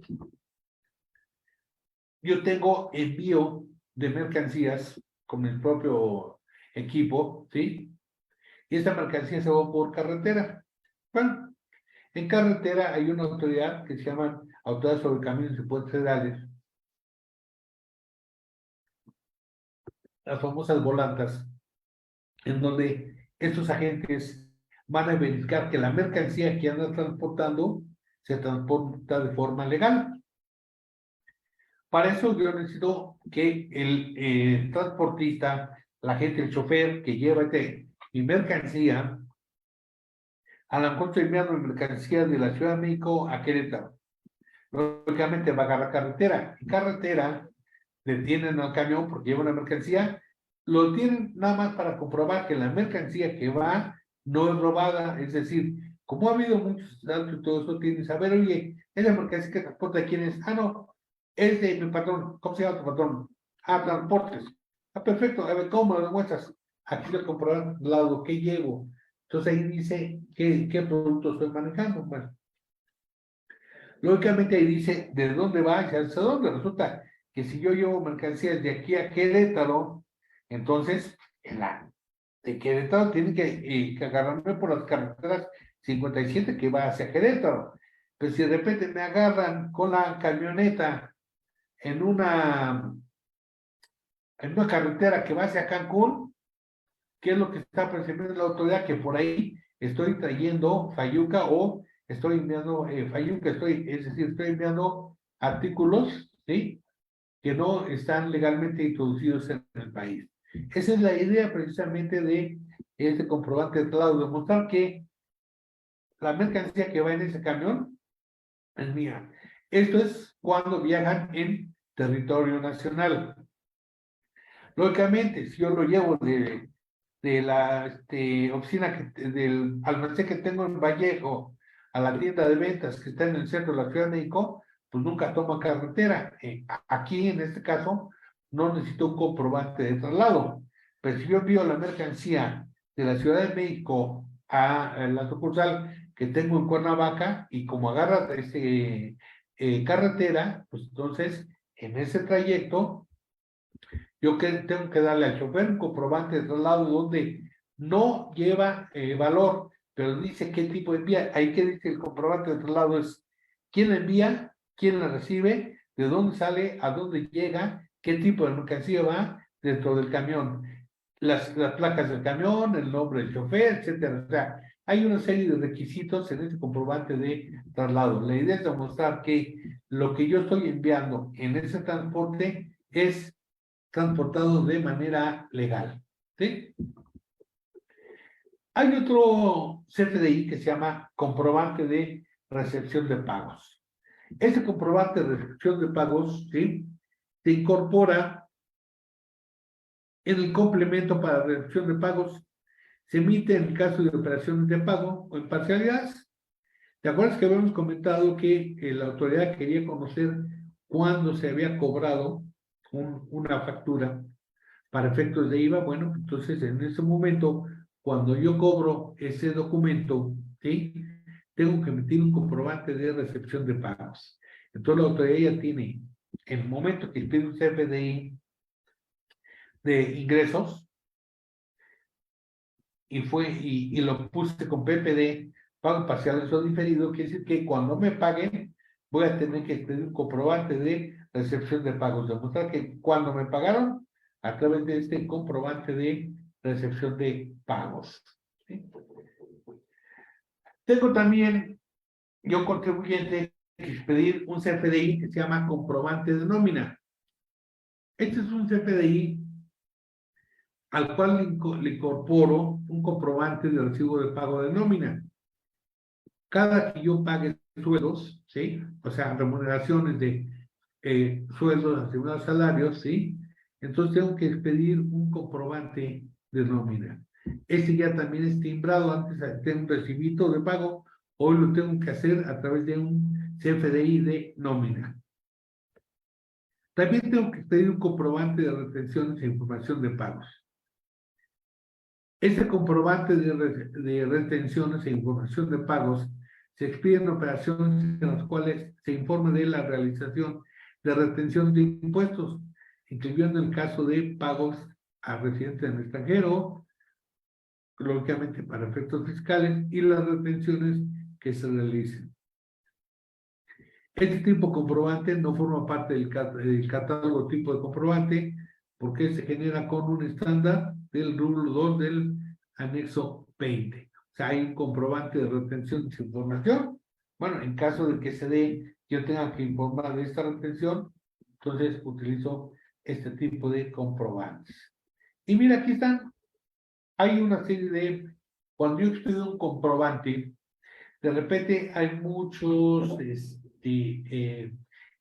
[SPEAKER 1] yo tengo envío de mercancías con el propio equipo, ¿sí? Y esta mercancía se va por carretera. Bueno, en carretera hay una autoridad que se llama Autoridad sobre Caminos y Puentes Federales, las famosas volantas, en donde estos agentes van a verificar que la mercancía que anda transportando se transporta de forma legal. Para eso yo necesito que el transportista, la gente, el chofer que lleva mi mercancía, a lo mejor estoy enviando mi mercancía de la Ciudad de México a Querétaro. Lógicamente va a agarrar carretera. En carretera detienen al camión porque lleva una mercancía, lo tienen nada más para comprobar que la mercancía que va no es robada, es decir, como ha habido muchos asaltos y todo eso, tienen que saber, oye, esa mercancía que transporta quién es, ah, no, es de mi patrón, ¿cómo se llama tu patrón? Ah, transportes. Ah, perfecto, a ver, ¿cómo lo demuestras? Aquí lo comprobar lado que llevo. Entonces ahí dice qué producto estoy manejando. Bueno, lógicamente ahí dice de dónde va y hacia dónde. Resulta que si yo llevo mercancías de aquí a Querétaro, entonces en la de Querétaro tiene que agarrarme por las carreteras 57 que va hacia Querétaro. Pero si de repente me agarran con la camioneta en una carretera que va hacia Cancún, ¿qué es lo que está percibiendo la autoridad? Que por ahí estoy trayendo fayuca o estoy enviando fayuca, es decir, estoy enviando artículos, ¿sí? Que no están legalmente introducidos en el país. Esa es la idea precisamente de este comprobante de traslado, demostrar que la mercancía que va en ese camión es mía. Esto es cuando viajan en territorio nacional. Lógicamente, si yo lo llevo de la oficina, del almacén que tengo en Vallejo a la tienda de ventas que está en el centro de la Ciudad de México, pues nunca tomo carretera. Aquí, en este caso, no necesito un comprobante de traslado. Pero si yo envío la mercancía de la Ciudad de México a la sucursal que tengo en Cuernavaca y como agarra carretera, pues entonces en ese trayecto yo tengo que darle al chofer un comprobante de traslado donde no lleva valor, pero dice qué tipo de envía. Ahí que dice el comprobante de traslado es quién la envía, quién la recibe, de dónde sale, a dónde llega, qué tipo de mercancía va dentro del camión, las placas del camión, el nombre del chofer, etcétera. O sea, hay una serie de requisitos en este comprobante de traslado. La idea es demostrar que lo que yo estoy enviando en ese transporte es transportados de manera legal. ¿Sí? Hay otro CFDI que se llama comprobante de recepción de pagos. Este comprobante de recepción de pagos, ¿sí? Se incorpora en el complemento para recepción de pagos. Se emite en el caso de operaciones de pago o en parcialidades. ¿Te acuerdas que habíamos comentado que la autoridad quería conocer cuándo se había cobrado una factura para efectos de IVA? Bueno, entonces en ese momento, cuando yo cobro ese documento, ¿sí? Tengo que emitir un comprobante de recepción de pagos. Entonces la autoridad ya tiene, en el momento que pide un CFDI de ingresos y lo puse con PPD, pago parciales o diferido, quiere decir que cuando me paguen, voy a tener que pedir un comprobante de recepción de pagos, demostrar que cuando me pagaron, a través de este comprobante de recepción de pagos. ¿Sí? Tengo también, yo contribuyente, que pedir un CFDI que se llama comprobante de nómina. Este es un CFDI al cual le incorporo un comprobante de recibo de pago de nómina. Cada que yo pague sueldos, ¿sí? O sea, remuneraciones de sueldos, asegurados, salarios, ¿sí? Entonces tengo que expedir un comprobante de nómina. Ese ya también es timbrado, antes tengo un recibito de pago, hoy lo tengo que hacer a través de un CFDI de nómina. También tengo que expedir un comprobante de retenciones e información de pagos. Este comprobante de retenciones e información de pagos se expiden operaciones en las cuales se informa de la realización de retención de impuestos, incluyendo el caso de pagos a residentes en el extranjero, lógicamente para efectos fiscales, y las retenciones que se realicen. Este tipo de comprobante no forma parte del catálogo tipo de comprobante porque se genera con un estándar del rubro 2 del anexo 20. O sea, hay un comprobante de retención de información. Bueno, en caso de que se dé, yo tenga que informar de esta retención, entonces utilizo este tipo de comprobantes. Y mira, aquí están. Hay una serie de, cuando yo expido un comprobante, de repente hay muchos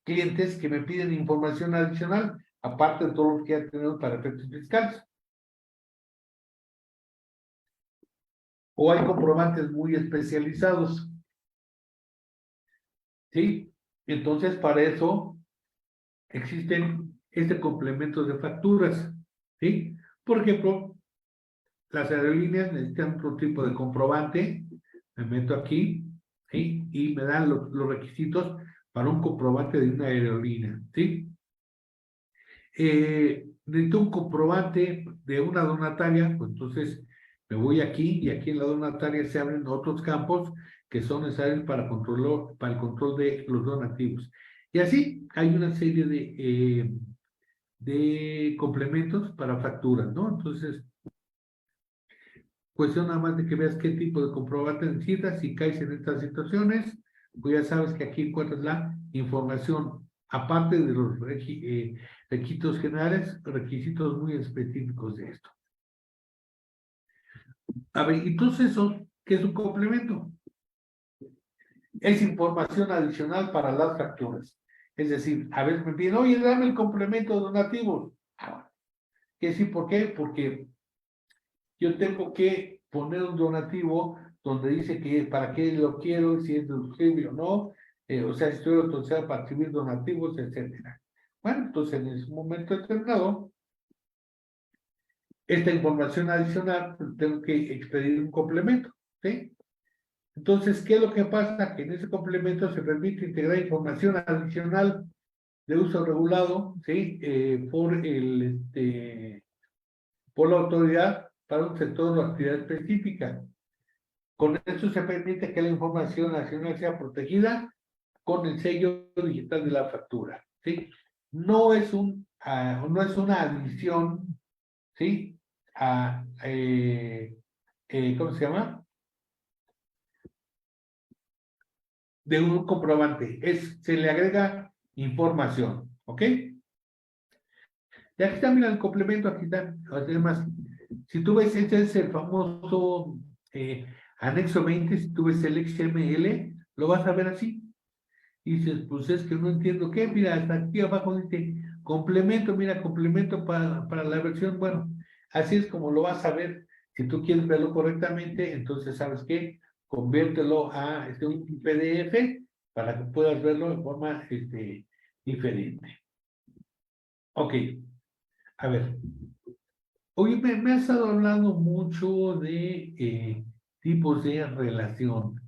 [SPEAKER 1] clientes que me piden información adicional, aparte de todo lo que ya tenemos para efectos fiscales. O hay comprobantes muy especializados. ¿Sí? Entonces, para eso existen complementos de facturas. ¿Sí? Por ejemplo, las aerolíneas necesitan otro tipo de comprobante. Me meto aquí, ¿sí? Y me dan los requisitos para un comprobante de una aerolínea. ¿Sí? Necesito un comprobante de una donataria, pues entonces me voy aquí y aquí en la donataria se abren otros campos que son necesarios para el control de los donativos. Y así hay una serie de complementos para facturas, ¿no? Entonces, cuestión nada más de que veas qué tipo de comprobante necesitas. Si caes en estas situaciones, pues ya sabes que aquí encuentras la información, aparte de los requisitos generales, requisitos muy específicos de esto. A ver, entonces, ¿qué es un complemento? Es información adicional para las facturas. Es decir, a veces me piden, oye, dame el complemento de donativos. ¿Qué sí? ¿Por qué? Porque yo tengo que poner un donativo donde dice que para qué lo quiero, si es deducible o no, o sea, si estoy autorizado para recibir donativos, etcétera. Bueno, entonces en ese momento determinado, esta información adicional, pues, tengo que expedir un complemento, ¿sí? Entonces, ¿qué es lo que pasa? Que en ese complemento se permite integrar información adicional de uso regulado, ¿sí? Por la autoridad para un sector o actividad específica. Con esto se permite que la información nacional sea protegida con el sello digital de la factura, ¿sí? No es no es una adición, ¿sí? ¿Cómo se llama? De un comprobante. Se le agrega información, ¿ok? Y aquí está, mira, el complemento, aquí está. Además, si tú ves, este es el famoso anexo 20, si tú ves el XML, lo vas a ver así. Y dices, pues es que no entiendo qué, mira, hasta aquí abajo dice complemento, mira, complemento para la versión, bueno, así es como lo vas a ver. Si tú quieres verlo correctamente, entonces, ¿sabes qué? Conviértelo a un PDF para que puedas verlo de forma diferente. Ok, a ver. Hoy me ha estado hablando mucho de tipos de relación.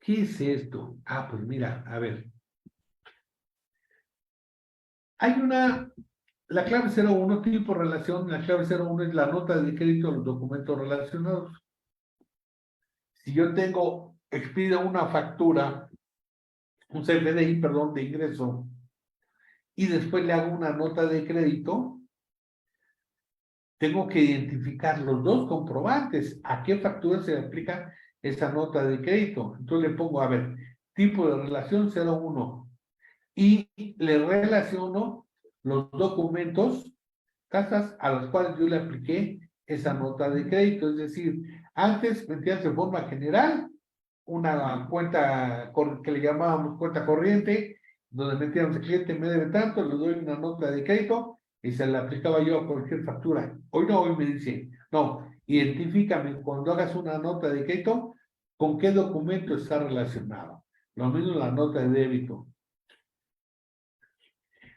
[SPEAKER 1] ¿Qué es esto? Ah, pues mira, a ver. Hay la clave 01, tipo de relación, la clave 01 es la nota de crédito de los documentos relacionados. Si yo expido una factura, un CFDI, perdón, de ingreso, y después le hago una nota de crédito, tengo que identificar los dos comprobantes, a qué factura se le aplica esa nota de crédito. Entonces le pongo, a ver, tipo de relación 01 y le relaciono los documentos, casas a las cuales yo le apliqué esa nota de crédito. Es decir, antes metías de forma general una cuenta que le llamábamos cuenta corriente, donde metíamos el cliente me debe tanto, le doy una nota de crédito y se la aplicaba yo a cualquier factura. Hoy no, hoy me dice, no, identifícame cuando hagas una nota de crédito, con qué documento está relacionado. Lo mismo la nota de débito.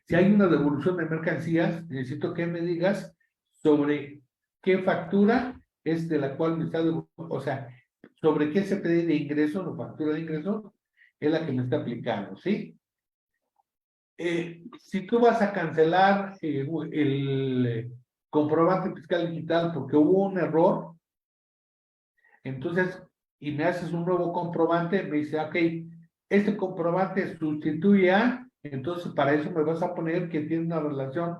[SPEAKER 1] Si hay una devolución de mercancías, necesito que me digas sobre qué factura es de la cual me está o sea, sobre qué CPD de ingreso, o factura de ingreso, es la que me está aplicando, ¿sí? Si tú vas a cancelar el comprobante fiscal digital porque hubo un error, entonces, y me haces un nuevo comprobante, me dice, ok, este comprobante sustituye a, entonces para eso me vas a poner que tiene una relación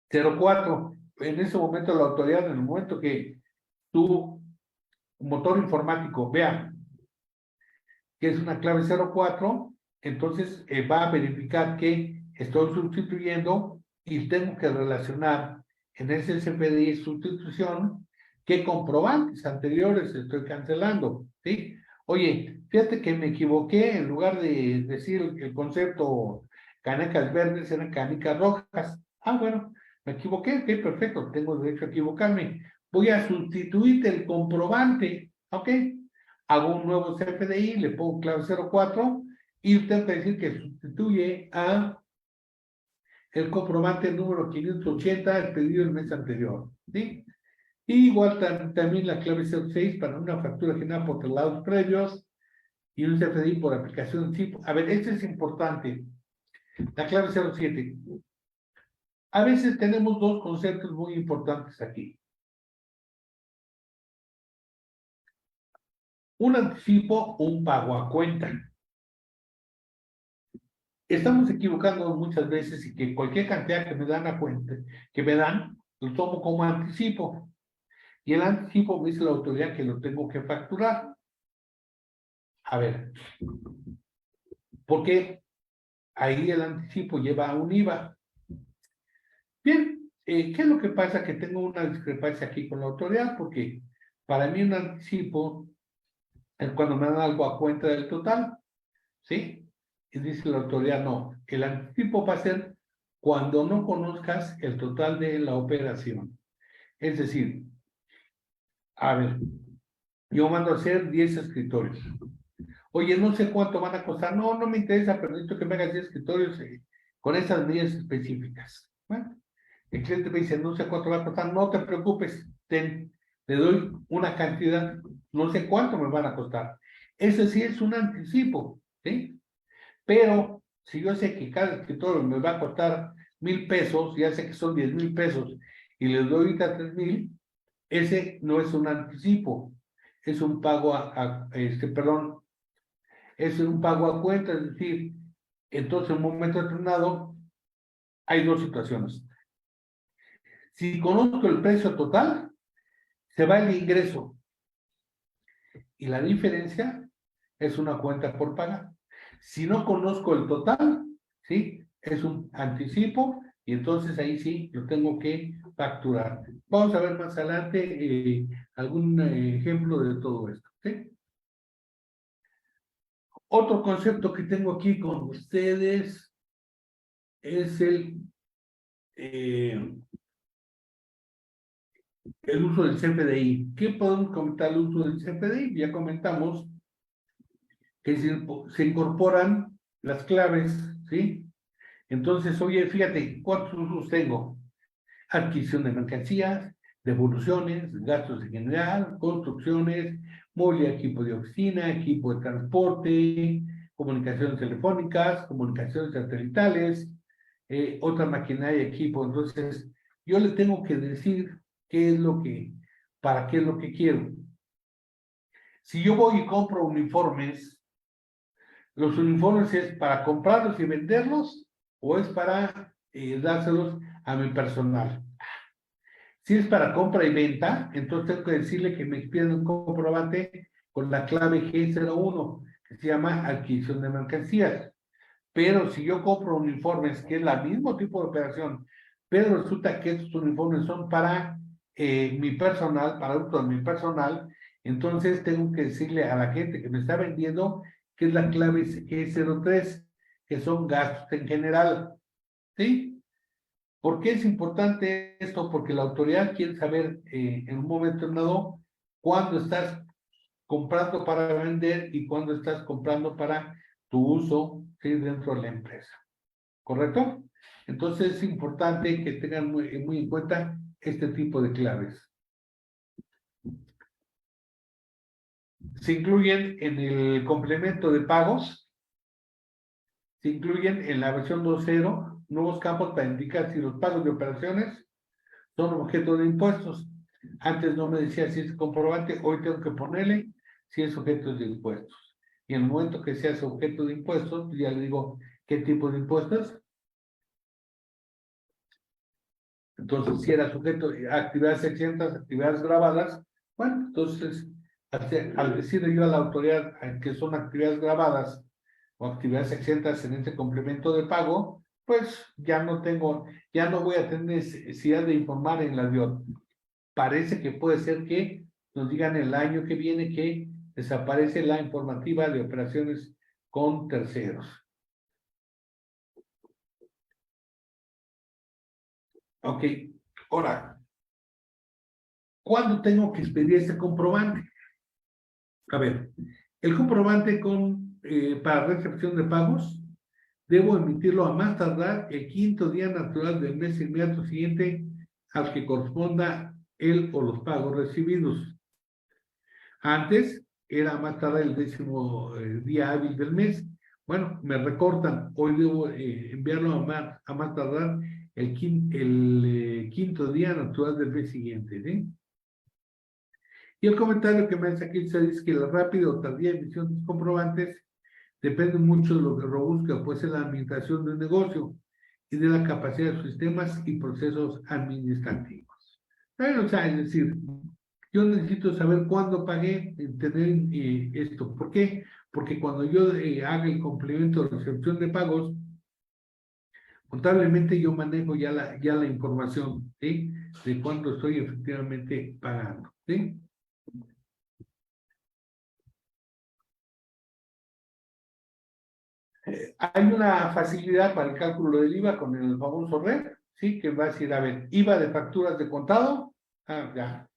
[SPEAKER 1] 04. En ese momento la autoridad, en el momento que tu motor informático vea que es una clave 04, entonces va a verificar que estoy sustituyendo y tengo que relacionar en ese CFDI sustitución qué comprobantes anteriores estoy cancelando, ¿sí? Oye, fíjate que me equivoqué, en lugar de decir el concepto canecas verdes, eran canicas rojas. Ah, bueno, me equivoqué, ok, perfecto, tengo derecho a equivocarme. Voy a sustituirte el comprobante, ok. Hago un nuevo CFDI, le pongo clave 04 y usted va a decir que sustituye a el comprobante número 580 expedido el mes anterior, ¿sí? Y igual también la clave 06 para una factura generada por traslados previos y un CFDI por aplicación de tipo. A ver, esto es importante. La clave 07. A veces tenemos dos conceptos muy importantes aquí. Un anticipo, un pago a cuenta. Estamos equivocando muchas veces y que cualquier cantidad que me dan a cuenta, que me dan, lo tomo como anticipo. Y el anticipo me dice la autoridad que lo tengo que facturar. A ver, porque ahí el anticipo lleva un IVA. Bien, ¿qué es lo que pasa? Que tengo una discrepancia aquí con la autoridad, porque para mí un anticipo es cuando me dan algo a cuenta del total, ¿sí? Y dice la autoridad, no, el anticipo va a ser cuando no conozcas el total de la operación. Es decir, a ver, yo mando a hacer 10 escritorios. Oye, no sé cuánto van a costar. No, no me interesa, pero necesito que me hagas 10 escritorios con esas medidas específicas. Bueno, el cliente me dice, no sé cuánto va a costar. No te preocupes, le doy una cantidad, no sé cuánto me van a costar. Ese sí es un anticipo, ¿sí? Pero si yo sé que cada escritorio me va a costar 1,000 pesos, ya sé que son 10,000 pesos, y les doy ahorita 3,000, ese no es un anticipo, es un pago perdón, es un pago a cuenta, es decir, entonces en un momento determinado hay dos situaciones. Si conozco el precio total, se va el ingreso y la diferencia es una cuenta por pagar. Si no conozco el total, ¿sí? Es un anticipo y entonces ahí sí lo tengo que facturar. Vamos a ver más adelante algún ejemplo de todo esto, ¿sí? Otro concepto que tengo aquí con ustedes es eh, el uso del CFDI. ¿Qué podemos comentar del uso del CFDI? Ya comentamos que se incorporan las claves, ¿sí? Entonces, oye, fíjate, ¿cuántos usos tengo? Adquisición de mercancías, devoluciones, gastos en general, construcciones, movilidad, equipo de oficina, equipo de transporte, comunicaciones telefónicas, comunicaciones satelitales, otra maquinaria y equipo. Entonces, yo le tengo que decir para qué es lo que quiero. Si yo voy y compro uniformes, ¿los uniformes es para comprarlos y venderlos o es para dárselos a mi personal? Si es para compra y venta, entonces tengo que decirle que me expidan un comprobante con la clave G01, que se llama adquisición de mercancías. Pero si yo compro uniformes, que es el mismo tipo de operación, pero resulta que estos uniformes son para mi personal, para uso de mi personal, entonces tengo que decirle a la gente que me está vendiendo que es la clave G03, que son gastos en general, ¿sí? ¿Por qué es importante esto? Porque la autoridad quiere saber en un momento dado cuándo estás comprando para vender y cuándo estás comprando para tu uso, ¿sí? Dentro de la empresa. ¿Correcto? Entonces es importante que tengan muy en cuenta este tipo de claves. Se incluyen en el complemento de pagos, se incluyen en la versión 2.0 nuevos campos para indicar si los pagos de operaciones son objeto de impuestos. Antes no me decía si es comprobante, hoy tengo que ponerle si es objeto de impuestos. Y en el momento que seas objeto de impuestos, ya le digo qué tipo de impuestos. Entonces, si era sujeto a actividades exentas, actividades grabadas, bueno, entonces, al decirle yo a la autoridad que son actividades grabadas, o actividades exentas en este complemento de pago, pues ya no voy a tener necesidad de informar en la DIOT. Parece que puede ser que nos digan el año que viene que desaparece la informativa de operaciones con terceros. Ok, ahora, ¿cuándo tengo que expedir este comprobante? A ver, el comprobante para recepción de pagos, debo emitirlo a más tardar el 5º día natural del mes inmediato siguiente al que corresponda el o los pagos recibidos. Antes era a más tardar el 10º día hábil del mes. Bueno, me recortan. Hoy debo enviarlo a más tardar el 5º día natural del mes siguiente. ¿Sí? Y el comentario que me hace aquí dice que la rápida o tardía emisión de comprobantes depende mucho de lo que robusta puede ser la administración de un negocio y de la capacidad de sus sistemas y procesos administrativos. Pero, o sea, es decir, yo necesito saber cuándo pagué, tener esto. ¿Por qué? Porque cuando yo haga el complemento de recepción de pagos, contablemente yo manejo ya la información, ¿sí? De cuándo estoy efectivamente pagando, ¿sí? Hay una facilidad para el cálculo del IVA con el famoso REP, ¿sí? Que va a decir, a ver, IVA de facturas de contado, ya,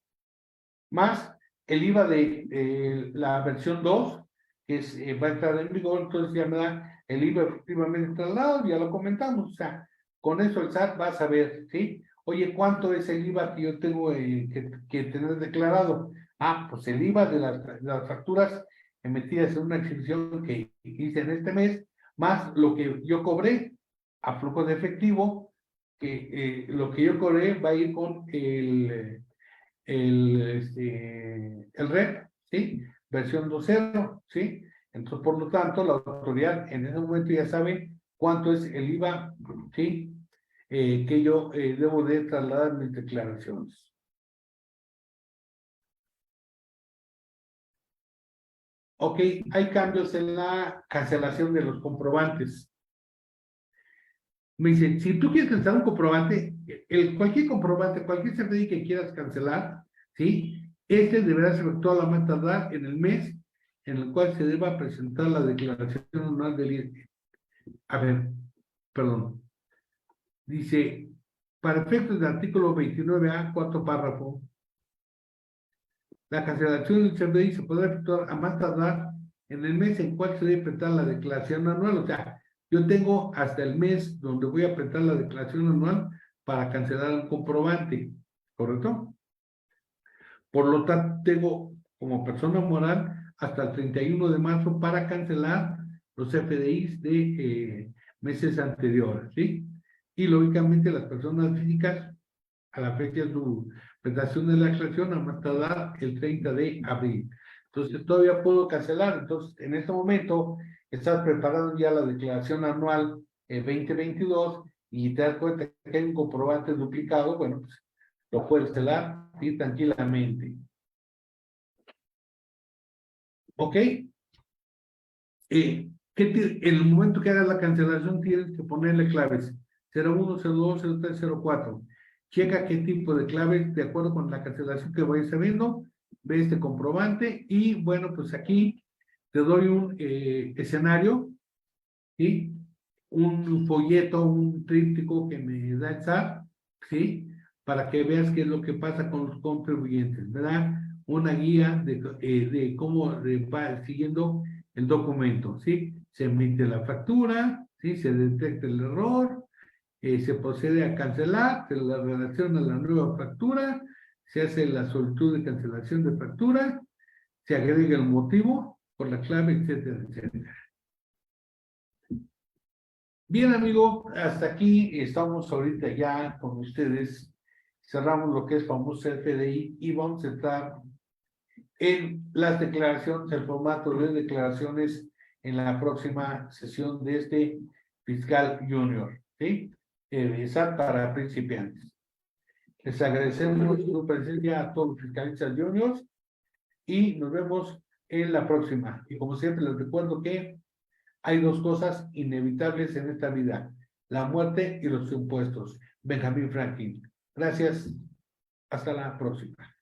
[SPEAKER 1] más el IVA de la versión 2, que va a entrar en vigor, entonces ya me da el IVA efectivamente trasladado, ya lo comentamos, o sea, con eso el SAT va a saber, ¿sí? Oye, ¿cuánto es el IVA que yo tengo que tener declarado? Pues el IVA de las facturas emitidas en una exhibición que hice en este mes, más lo que yo cobré a flujo de efectivo, que lo que yo cobré va a ir con el REP, ¿sí? Versión 2.0, ¿sí? Entonces, por lo tanto, la autoridad en ese momento ya sabe cuánto es el IVA, ¿sí? Que yo debo de trasladar mis declaraciones. Ok, hay cambios en la cancelación de los comprobantes. Me dicen, si tú quieres cancelar un comprobante, cualquier comprobante, cualquier CFDI que quieras cancelar, ¿sí? Este deberá ser efectuado a más tardar en el mes en el cual se deba presentar la declaración anual del ISE. A ver, perdón. Dice, para efectos del artículo 29A, cuarto párrafo, la cancelación del CFDI se podrá efectuar a más tardar en el mes en cual se debe presentar la declaración anual. O sea, yo tengo hasta el mes donde voy a presentar la declaración anual para cancelar un comprobante, ¿correcto? Por lo tanto, tengo como persona moral hasta el 31 de marzo para cancelar los FDIs de meses anteriores, ¿sí? Y lógicamente las personas físicas a la fecha de su presentación de la declaración a más tardar el 30 de abril. Entonces todavía puedo cancelar. Entonces en este momento estás preparando ya la declaración anual 2022 y te das cuenta que hay un comprobante duplicado, bueno, pues lo puedes cancelar y tranquilamente. ¿Ok? En el momento que hagas la cancelación tienes que ponerle claves 01, 02, 03, 04. Checa qué tipo de claves de acuerdo con la cancelación que vayas sabiendo, ve este comprobante y bueno, pues aquí te doy un escenario, ¿sí? Un folleto, un tríptico que me da el SAT, ¿sí? Para que veas qué es lo que pasa con los contribuyentes, ¿verdad? Una guía de cómo va siguiendo el documento, ¿sí? Se emite la factura, ¿sí? Se detecta el error, se procede a cancelar, se la relaciona la nueva factura, se hace la solicitud de cancelación de factura, se agrega el motivo por la clave, etcétera, etcétera. Bien, amigo, hasta aquí estamos ahorita ya con ustedes. Cerramos lo que es famoso FDI y vamos a entrar en las declaraciones, el formato de declaraciones en la próxima sesión de este fiscal junior, ¿sí? SAT para principiantes. Les agradecemos su presencia a todos los fiscalistas juniors y nos vemos en la próxima. Y como siempre les recuerdo que Hay dos cosas inevitables en esta vida, la muerte y los impuestos. Benjamin Franklin. Gracias. Hasta la próxima.